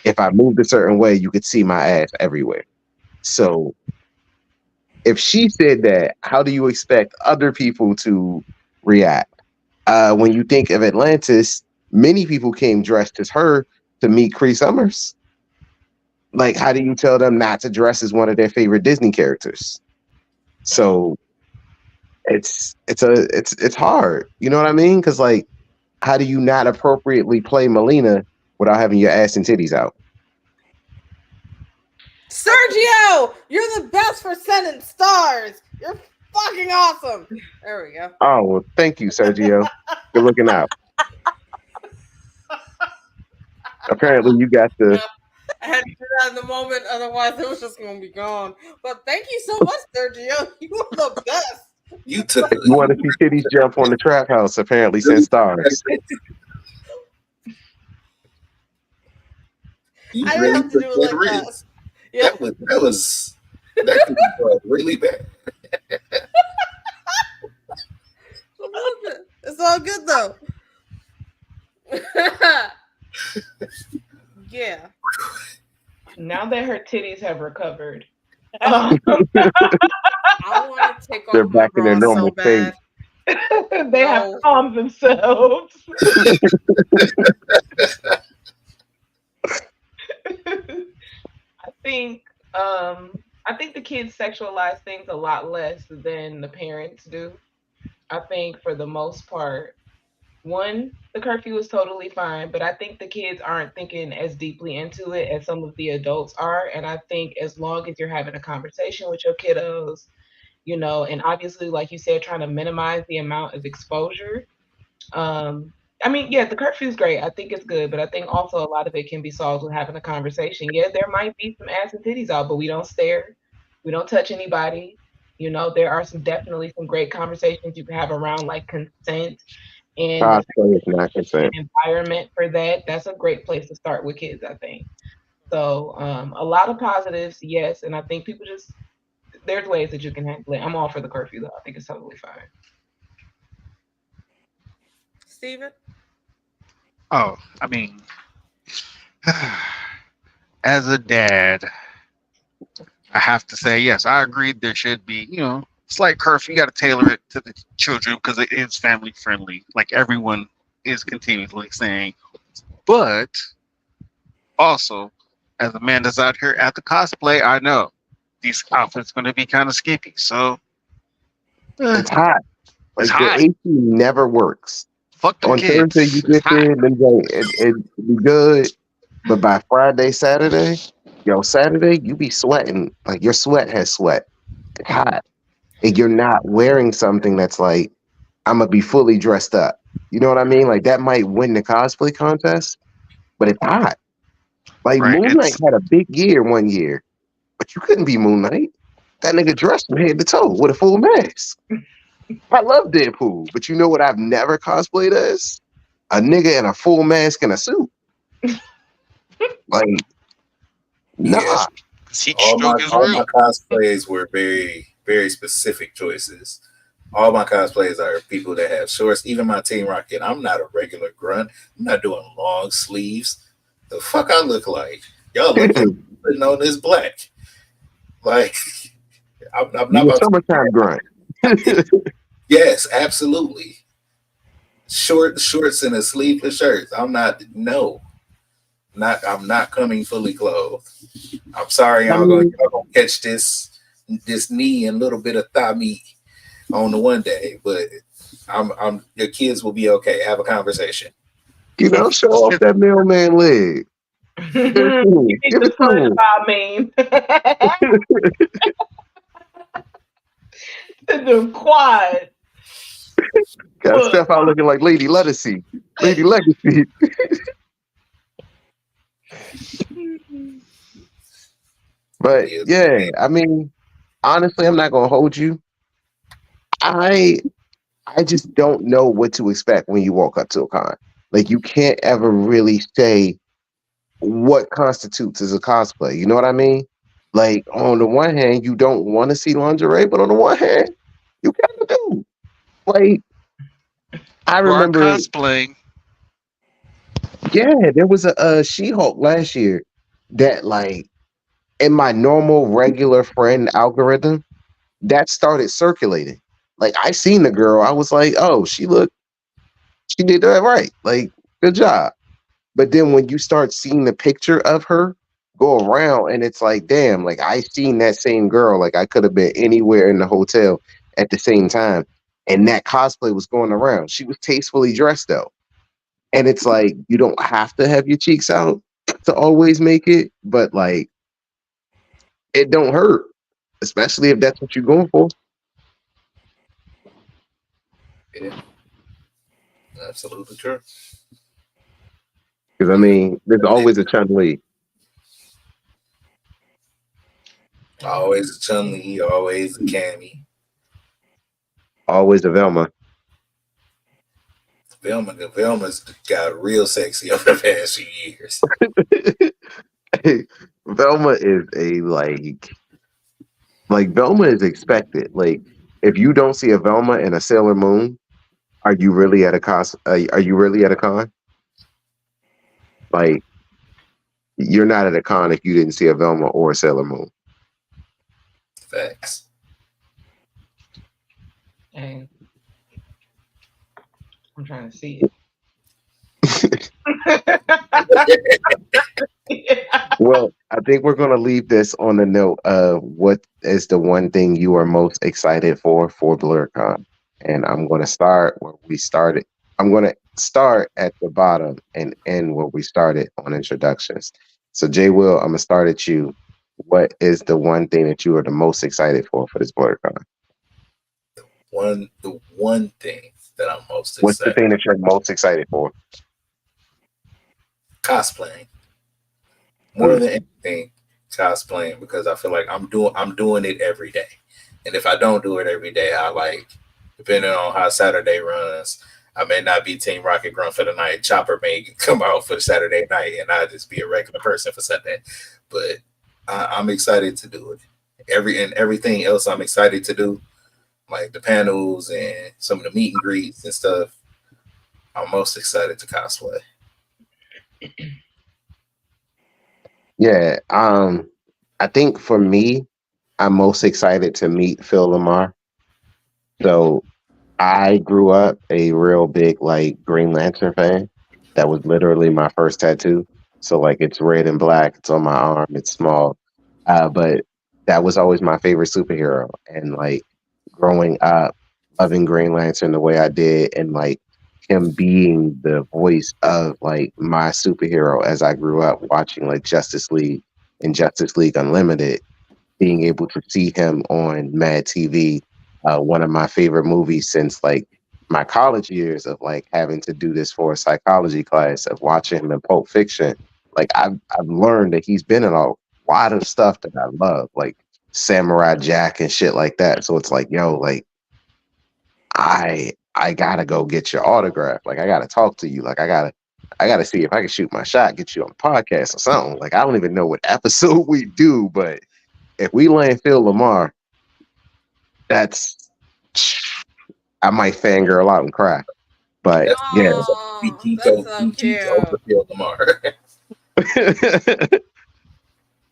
If I moved a certain way, you could see my ass everywhere. So if she said that, how do you expect other people to react? When you think of Atlantis, many people came dressed as her to meet Cree Summers. Like, how do you tell them not to dress as one of their favorite Disney characters? So it's hard. You know what I mean? Because, like, how do you not appropriately play Melina without having your ass and titties out? Sergio, you're the best for sending stars. You're fucking awesome. There we go. Oh, well, thank you, Sergio. You're looking out. Apparently, you got the. I had to do that in the moment, otherwise it was just gonna be gone. But thank you so much, Sergio. You are the best. You took. You want to see titties jump on the trap house? Apparently, send stars. You I didn't really have to took do it that like that. risk. Yeah. That could be really bad. It's all good though. Yeah. Now that her titties have recovered, I want to take They're off my back in their bra so normal bad. they have No. calmed themselves. I think I think the kids sexualize things a lot less than the parents do. I think for the most part, one, the curfew is totally fine, but I think the kids aren't thinking as deeply into it as some of the adults are. And I think as long as you're having a conversation with your kiddos, and obviously, like you said, trying to minimize the amount of exposure. Um, I mean, yeah, the curfew is great. I think it's good, but I think also a lot of it can be solved with having a conversation. Yeah, there might be some ass and titties out, but we don't stare, we don't touch anybody. There are definitely some great conversations you can have around like consent and the fact Cosplay that is not there should be consent. an environment for that. That's a great place to start with kids, I think. So a lot of positives, yes, and I think people just there's ways that you can handle it. I'm all for the curfew though. I think it's totally fine. Steven? Oh, I mean, as a dad, I have to say yes. I agree. There should be, slight curfew. You got to tailor it to the children because it is family friendly. Like everyone is continually saying, but also, as a man that's out here at the cosplay, I know these outfits going to be kind of skimpy. So It's hot. it's Like the hot. AC never works. Fuck them On Thursday you kids. It's get hot. there, then it be good. But by Friday, Saturday, Saturday you be sweating. Like your sweat has sweat. It's hot. And you're not wearing something that's like, I'm gonna be fully dressed up. You know what I mean? Like that might win the cosplay contest, but it's hot. Like Right. Moon Knight had a big year one year, but you couldn't be Moon Knight. That nigga dressed from head to toe with a full mask. I love Deadpool, but you know what I've never cosplayed as? A nigga in a full mask and a suit. Like, Yeah. nah. He stroke is All my real. cosplays were very, very specific choices. All my cosplays are people that have shorts. Even my Team Rocket, I'm not a regular grunt. I'm not doing long sleeves. The fuck I look like? Y'all look like putting on this black. Like, I'm not You a about to. summertime grunt. Yes, absolutely. Shorts and a sleeveless shirt. I'm not. No, I'm not coming fully clothed. I'm sorry, y'all gonna catch this knee and a little bit of thigh meat on the one day, but I'm your kids will be okay. Have a conversation. Show off that mailman leg. You need Give the it to him. SpongeBob meme. The quad. Got Steph out looking like Lady Legacy. Lady Legacy. But yeah, I mean, honestly, I'm not gonna hold you. I just don't know what to expect when you walk up to a con. Like you can't ever really say what constitutes as a cosplay. You know what I mean? Like on the one hand, you don't want to see lingerie, but on the one hand, you kind of do. Like I remember cosplaying. Yeah, there was a She-Hulk last year that like in my normal regular friend algorithm that started circulating. Like I seen the girl, I was like, oh, she did that right. Like, good job. But then when you start seeing the picture of her go around and it's like, damn, like I seen that same girl. Like I could have been anywhere in the hotel at the same time. And that cosplay was going around. She was tastefully dressed though. And it's like you don't have to have your cheeks out to always make it, but like it don't hurt, especially if that's what you're going for. Yeah, absolutely true. Because I mean, there's always a Chun-Li. Always a Chun-Li, always a Cammy. Always a Velma. Velma's got real sexy over the past few years. Velma is a like Velma is expected. Like if you don't see a Velma and a Sailor Moon, are you really at a are you really at a con? Like you're not at a con if you didn't see a Velma or a Sailor Moon. Facts. Dang. I'm trying to see it. Well, I think we're going to leave this on the note of what is the one thing you are most excited for BlerdCon. And I'm going to start where we started. I'm going to start at the bottom and end where we started on introductions. So, Jay Will, I'm going to start at you. What is the one thing that you are the most excited for this BlerdCon? The one thing that I'm most excited. What's the thing that you're most excited for? Cosplaying. More than anything, cosplaying, because I feel like I'm doing it every day. And if I don't do it every day, depending on how Saturday runs, I may not be Team Rocket Grunt for the night. Chopper may come out for Saturday night, and I just be a regular person for Sunday. But I'm excited to do it. Everything else I'm excited to do, like the panels and some of the meet and greets and stuff. I'm most excited to cosplay. Yeah, I think for me, I'm most excited to meet Phil Lamar. So I grew up a real big Green Lantern fan. That was literally my first tattoo. So it's red and black. It's on my arm. It's small, but that was always my favorite superhero. And growing up, loving Green Lantern the way I did, and him being the voice of my superhero as I grew up watching Justice League and Justice League Unlimited, being able to see him on Mad TV, one of my favorite movies since my college years of having to do this for a psychology class, of watching him in Pulp Fiction. I've learned that he's been in a lot of stuff that I love, like Samurai Jack and shit like that. So it's I gotta go get your autograph. I gotta talk to you. I gotta see if I can shoot my shot, get you on the podcast or something. I don't even know what episode we do, but if we land Phil Lamar, that's I might fangirl out and cry. But yeah, that's so cute. Lamar.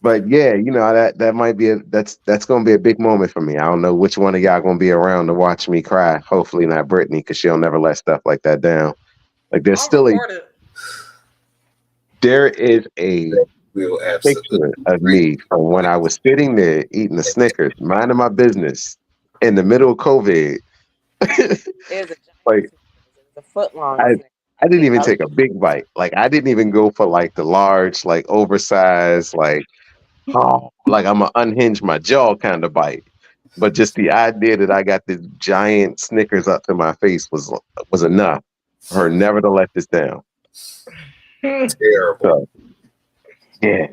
But yeah, that might be that's gonna be a big moment for me. I don't know which one of y'all gonna be around to watch me cry. Hopefully not Brittany, because she'll never let stuff like that down. There's there is a picture of me from when I was sitting there eating the Snickers, minding my business in the middle of COVID. It's a foot long. I didn't even take a big bite. I didn't even go for the large, oversized, I'm gonna unhinge my jaw kind of bite. But just the idea that I got this giant Snickers up to my face was enough for her never to let this down. Terrible. So, yeah.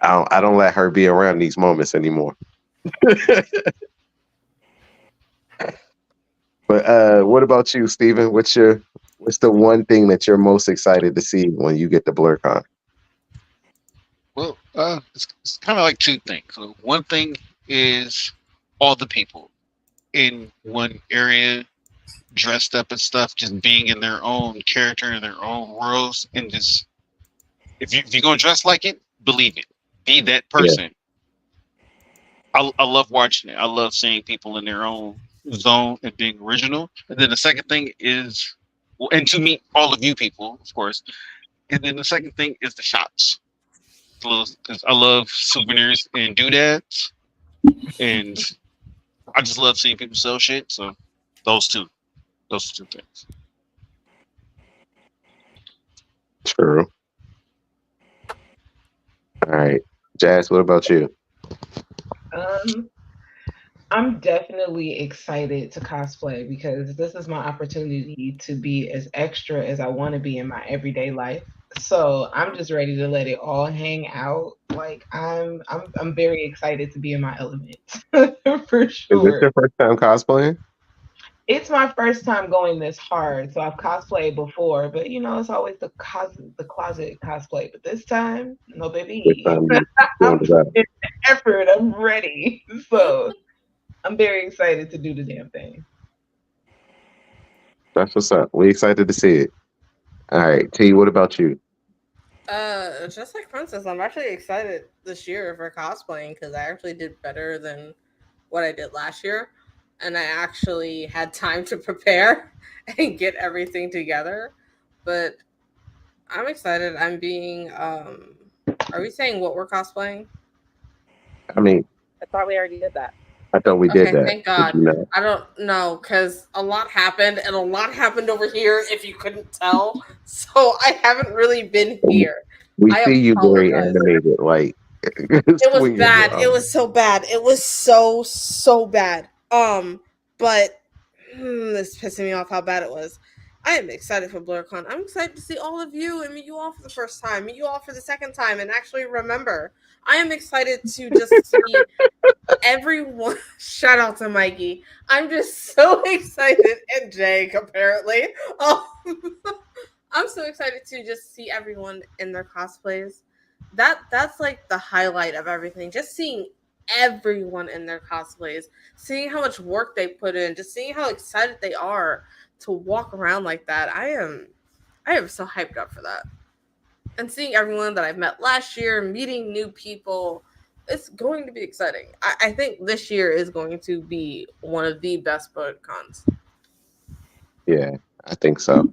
I don't let her be around these moments anymore. But what about you, Steven? What's the one thing that you're most excited to see when you get to BlerdCon? Well, it's kind of two things. So one thing is all the people in one area dressed up and stuff, just being in their own character, in their own worlds, and just if you're gonna dress like it, believe it, be that person. Yeah. I love watching it. I love seeing people in their own zone and being original. And then the second thing is, and to meet all of you people, of course. And then the second thing is the shops. Because I love souvenirs and doodads, and I just love seeing people sell shit. So those two things. True. All right, Jazz, what about you? I'm definitely excited to cosplay because this is my opportunity to be as extra as I want to be in my everyday life. So I'm just ready to let it all hang out. I'm very excited to be in my element for sure. Is this your first time cosplaying? It's my first time going this hard, so I've cosplayed before, but it's always the closet cosplay. But this time, no This baby, time you I'm doing it up. putting in the effort. I'm ready, so I'm very excited to do the damn thing. That's what's up. We excited to see it. All right, T. What about you? Just like Princess, I'm actually excited this year for cosplaying because I actually did better than what I did last year, and I actually had time to prepare and get everything together. But I'm excited. I'm being Are we saying what we're cosplaying? I mean, I thought we already did that. I thought we did Okay, that. thank God. I don't know because a lot happened and a lot happened over here. If you couldn't tell, so I haven't really been here. We I see you very apologize. animated, like It was swinging your bad. It arms. was so bad. It was so bad. But it's pissing me off how bad it was. I am excited for blerdcon. I'm excited to see all of you and meet you all for the first time, meet you all for the second time, and actually remember. I am excited to just see everyone. Shout out to Mikey. I'm just so excited, and Jake apparently. I'm so excited to just see everyone in their cosplays. That's like the highlight of everything. Just seeing everyone in their cosplays, seeing how much work they put in, just seeing how excited they are to walk around like that. I am so hyped up for that. And seeing everyone that I've met last year, meeting new people, it's going to be exciting. I think this year is going to be one of the best BookCons. Yeah, I think so.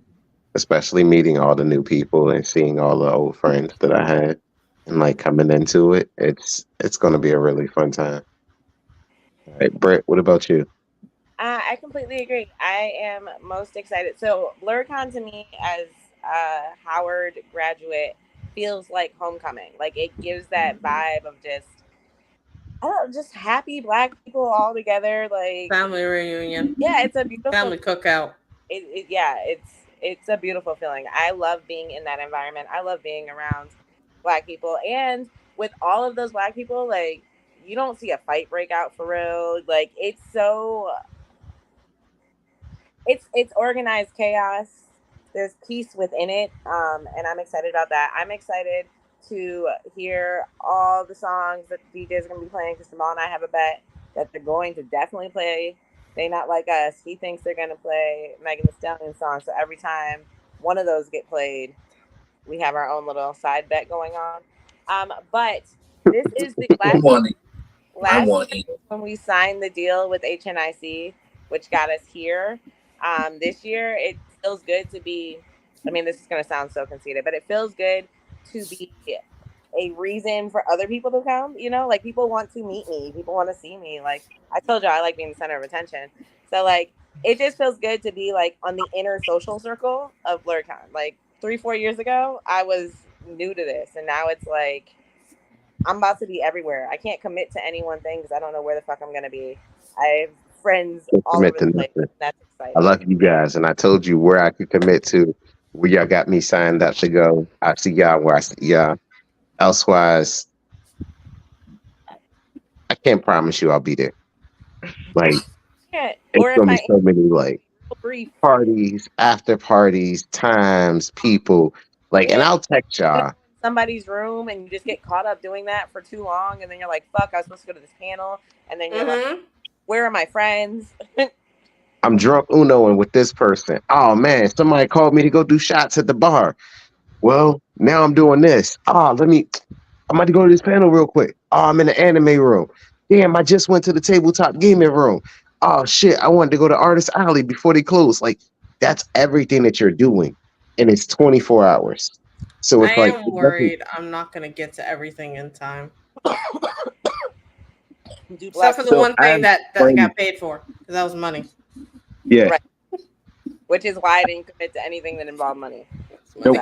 Especially meeting all the new people and seeing all the old friends that I had, and like coming into it. It's going to be a really fun time. All right, Brett. What about you? I completely agree. I am most excited. So BlerdCon to me as a Howard graduate feels like homecoming. Like it gives that vibe of just I don't know, just happy Black people all together. Like Family reunion, yeah, it's a beautiful family cookout. It's a beautiful feeling. I love being in that environment. I love being around Black people, and with all of those Black people, like you don't see a fight break out for real. Like it's organized chaos. There's peace within it, and I'm excited about that. I'm excited to hear all the songs that the DJs are going to be playing because Jamal and I have a bet that they're going to definitely play They Not Like Us. He thinks they're going to play Megan Thee Stallion song. So every time one of those get played, we have our own little side bet going on. But this is the last year when we signed the deal with HNIC, which got us here. This year, it feels good to be. I mean, this is going to sound so conceited, but it feels good to be a reason for other people to come. Like people want to meet me, people want to see me. Like I told you, I like being the center of attention. So like, it just feels good to be like on the inner social circle of BlerdCon. Like 3-4 years ago, I was new to this, and now it's like I'm about to be everywhere. I can't commit to any one thing because I don't know where the fuck I'm gonna be. I have friends all over the place. That's exciting. I love you guys, and I told you where I could commit to. Where y'all got me signed up to go. I see y'all where I see y'all. Elsewise, I can't promise you I'll be there. Like, it's gonna be so many like parties, after parties, times, people. Like, and I'll text y'all. Somebody's room, and you just get caught up doing that for too long, and then you're like, "Fuck, I was supposed to go to this panel," and then you're like, "Where are my friends?" I'm drunk Unoing with this person. Oh man, somebody called me to go do shots at the bar. Well, now I'm doing this. I'm about to go to this panel real quick. Oh, I'm in the anime room. Damn, I just went to the tabletop gaming room. Oh shit, I wanted to go to Artist Alley before they close. Like, that's everything that you're doing. And it's 24 hours. So it's I am worried I'm not gonna get to everything in time. Except for the one thing that I got paid for, because that was money. Yeah. Right. Which is why I didn't commit to anything that involved money. Nope.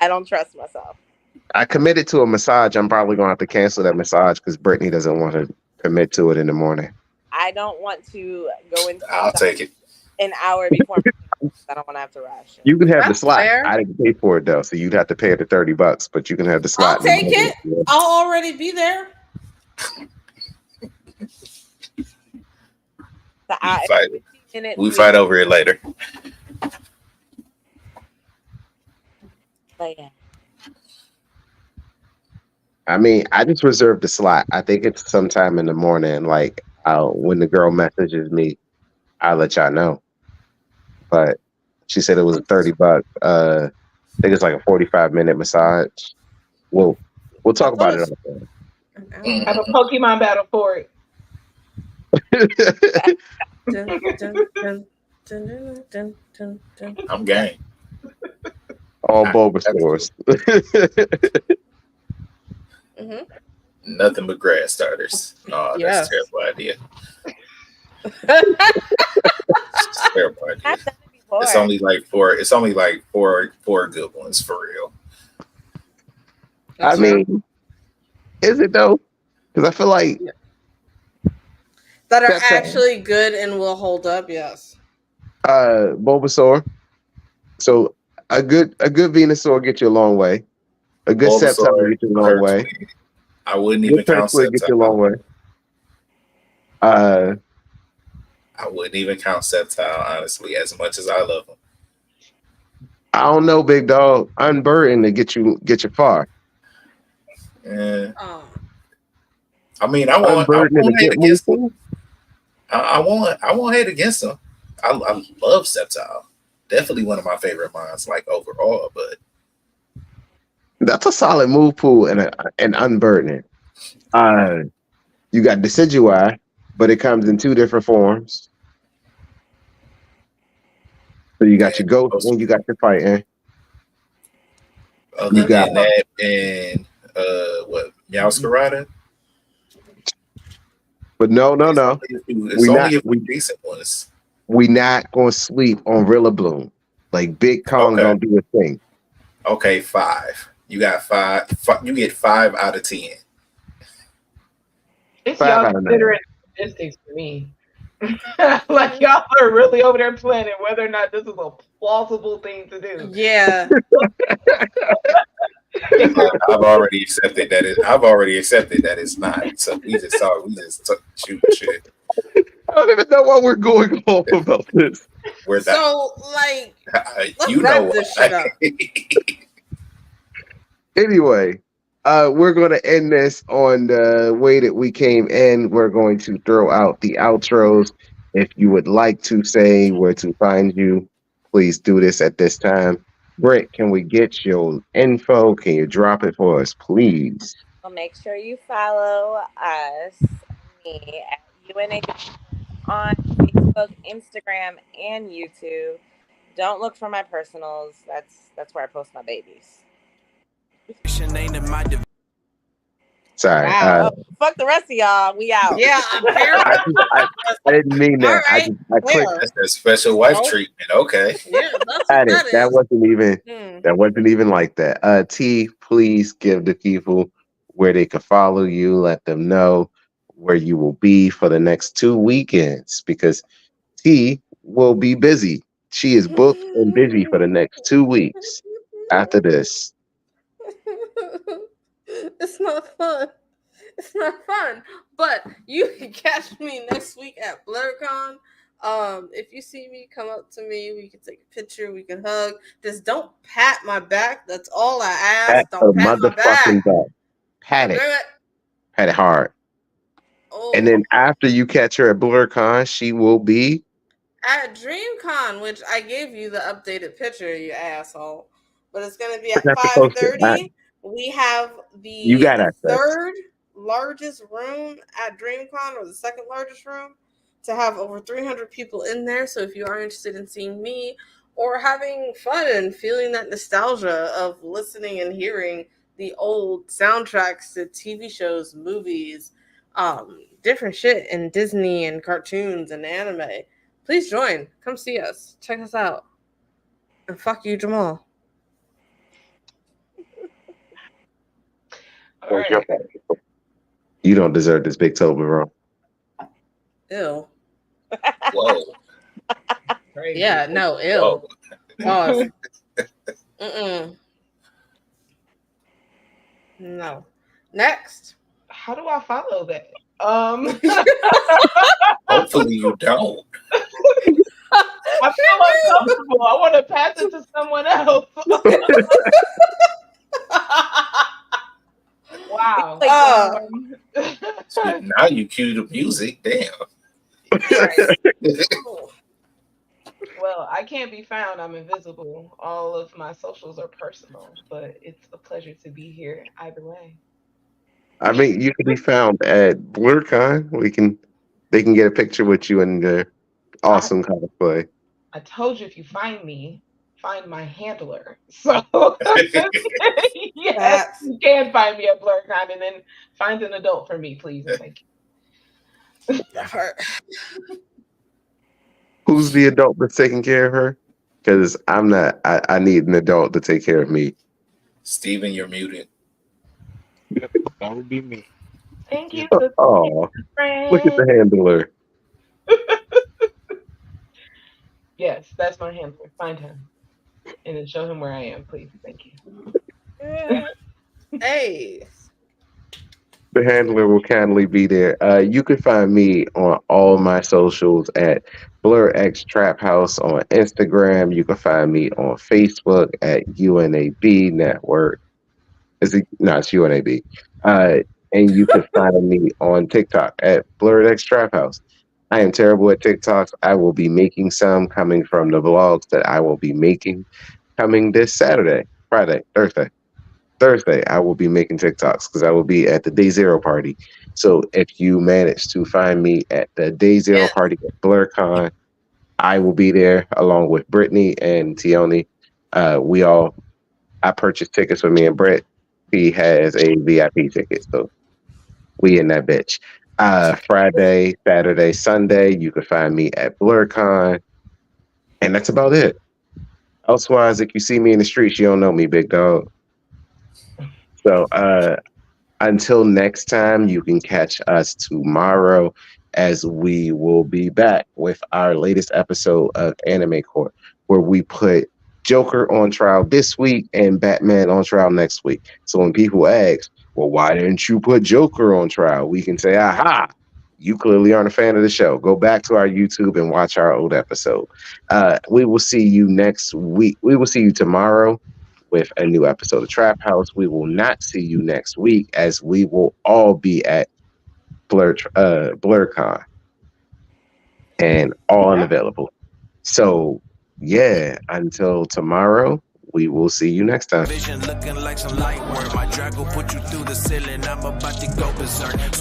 I don't trust myself. I committed to a massage. I'm probably going to have to cancel that massage because Brittany doesn't want to commit to it in the morning. I don't want to go into I'll take it an hour before. I don't want to have to rush. You can have the slot. Fair. I didn't pay for it though, so you'd have to pay the $30, but you can have the slot. I'll take it. I'll already be there. fight. We fight over it later. But yeah. I mean, I just reserved the slot. I think it's sometime in the morning. Like, when the girl messages me, I'll let y'all know. But she said it was $30. I think it's like a 45-minute massage. We'll talk about it on Have a Pokemon battle for it. I'm game. All Bulbasaurs. Mm-hmm. Nothing but grass starters. No, that's a terrible idea. Terrible idea. It's only like four. It's only like four good ones for real. I mean, is it though? Because I feel like that are actually good and will hold up. Yes. Bulbasaur. So a good Venusaur get you a long way. A good Sceptile get you a long way. I wouldn't even count Sceptile. Get you a long way. I wouldn't even count Sceptile, honestly, as much as I love him. I don't know, big dog. Unburdened to get you far. Yeah. I mean, I won't hate against him. I won't hate against him. I love Sceptile. Definitely one of my favorite mines, like overall. But that's a solid move pool and unburdening. You got Decidueye, but it comes in two different forms. So you got your Ghost and you got your Fighting. Other than that, and what Meowscarada? But no. It's only if we decent ones. We not gonna sleep on Rillaboom. Like Big Kong gonna do a thing. Okay, 5. You got 5. You get 5 out of 10. It's y'all considering statistics for me. Like y'all are really over there planning whether or not this is a plausible thing to do. Yeah. I've already accepted that it's not. So we just shoot shit. I don't even know why we're going off about this. We're not. So like, let's you wrap know this shit up. Anyway, we're going to end this on the way that we came in. We're going to throw out the outros. If you would like to say where to find you, please do this at this time. Britt, can we get your info? Can you drop it for us, please? Well, make sure you follow me at UNA on Facebook, Instagram, and YouTube. Don't look for my personals. That's where I post my babies. Sorry. Wow. Fuck the rest of y'all. We out. Yeah, apparently. I didn't mean that. Right. I clicked. That's a special wife treatment. Okay. Yeah, that wasn't even like that. T, please give the people where they can follow you. Let them know where you will be for the next 2 weekends because T will be busy. She is booked and busy for the next 2 weeks after this. It's not fun. It's not fun. But you can catch me next week at blerdcon. If you see me, come up to me. We can take a picture. We can hug. Just don't pat my back. That's all I ask. Don't pat my back. Pat it. Pat it hard. Oh. And then after you catch her at blerdcon, she will be at DreamCon, which I gave you the updated picture, you asshole. But it's going to be at 5:30. We have the third largest room at DreamCon, or the second largest room, to have over 300 people in there. So if you are interested in seeing me or having fun and feeling that nostalgia of listening and hearing the old soundtracks to TV shows, movies, different shit in Disney and cartoons and anime, please join. Come see us. Check us out. And fuck you, Jamal. Right. You don't deserve this big Toblerone. Ew. Whoa. Yeah, no, ew. Pause. No. Next. How do I follow that? Hopefully you don't. I feel uncomfortable. I want to pass it to someone else. Wow. Now you cue the music. Damn. Well, I can't be found. I'm invisible. All of my socials are personal, but it's a pleasure to be here either way. I mean, you can be found at blerdcon. They can get a picture with you in the awesome cosplay. I told you if you find me, find my handler. So yes, you can find me at blerdcon and then find an adult for me, please. Thank you. Who's the adult that's taking care of her? Because I'm not. I need an adult to take care of me. Steven, you're muted. That would be me. Thank you. Oh, look at the handler. Yes, that's my handler. Find him and then show him where I am, please. Thank you. Hey. The handler will kindly be there. You can find me on all my socials at BlurX Trap House on Instagram. You can find me on Facebook at UNAB Network. It's UNAB. And you can find me on TikTok at BlurX Trap House. I am terrible at TikToks. I will be making some coming from the vlogs that I will be making coming this Saturday, Friday, Thursday, I will be making TikToks because I will be at the Day Zero party. So if you manage to find me at the Day Zero party at BlurCon, I will be there along with Brittany and Tioni. I purchased tickets for me and Brett. He has a VIP ticket, so we in that bitch. Friday, Saturday, Sunday, you can find me at BlurCon, and that's about it. Elsewise, if you see me in the streets, you don't know me, big dog. So until next time, you can catch us tomorrow as we will be back with our latest episode of Anime Court, where we put Joker on trial this week and Batman on trial next week. So when people ask, well, why didn't you put Joker on trial? We can say, aha, you clearly aren't a fan of the show. Go back to our YouTube and watch our old episode. We will see you next week. We will see you tomorrow with a new episode of Trap House. We will not see you next week as we will all be at BlurCon and all unavailable. So yeah, until tomorrow, we will see you next time. Vision looking like some light work. My drag will put you through the ceiling. I'm about to go berserk.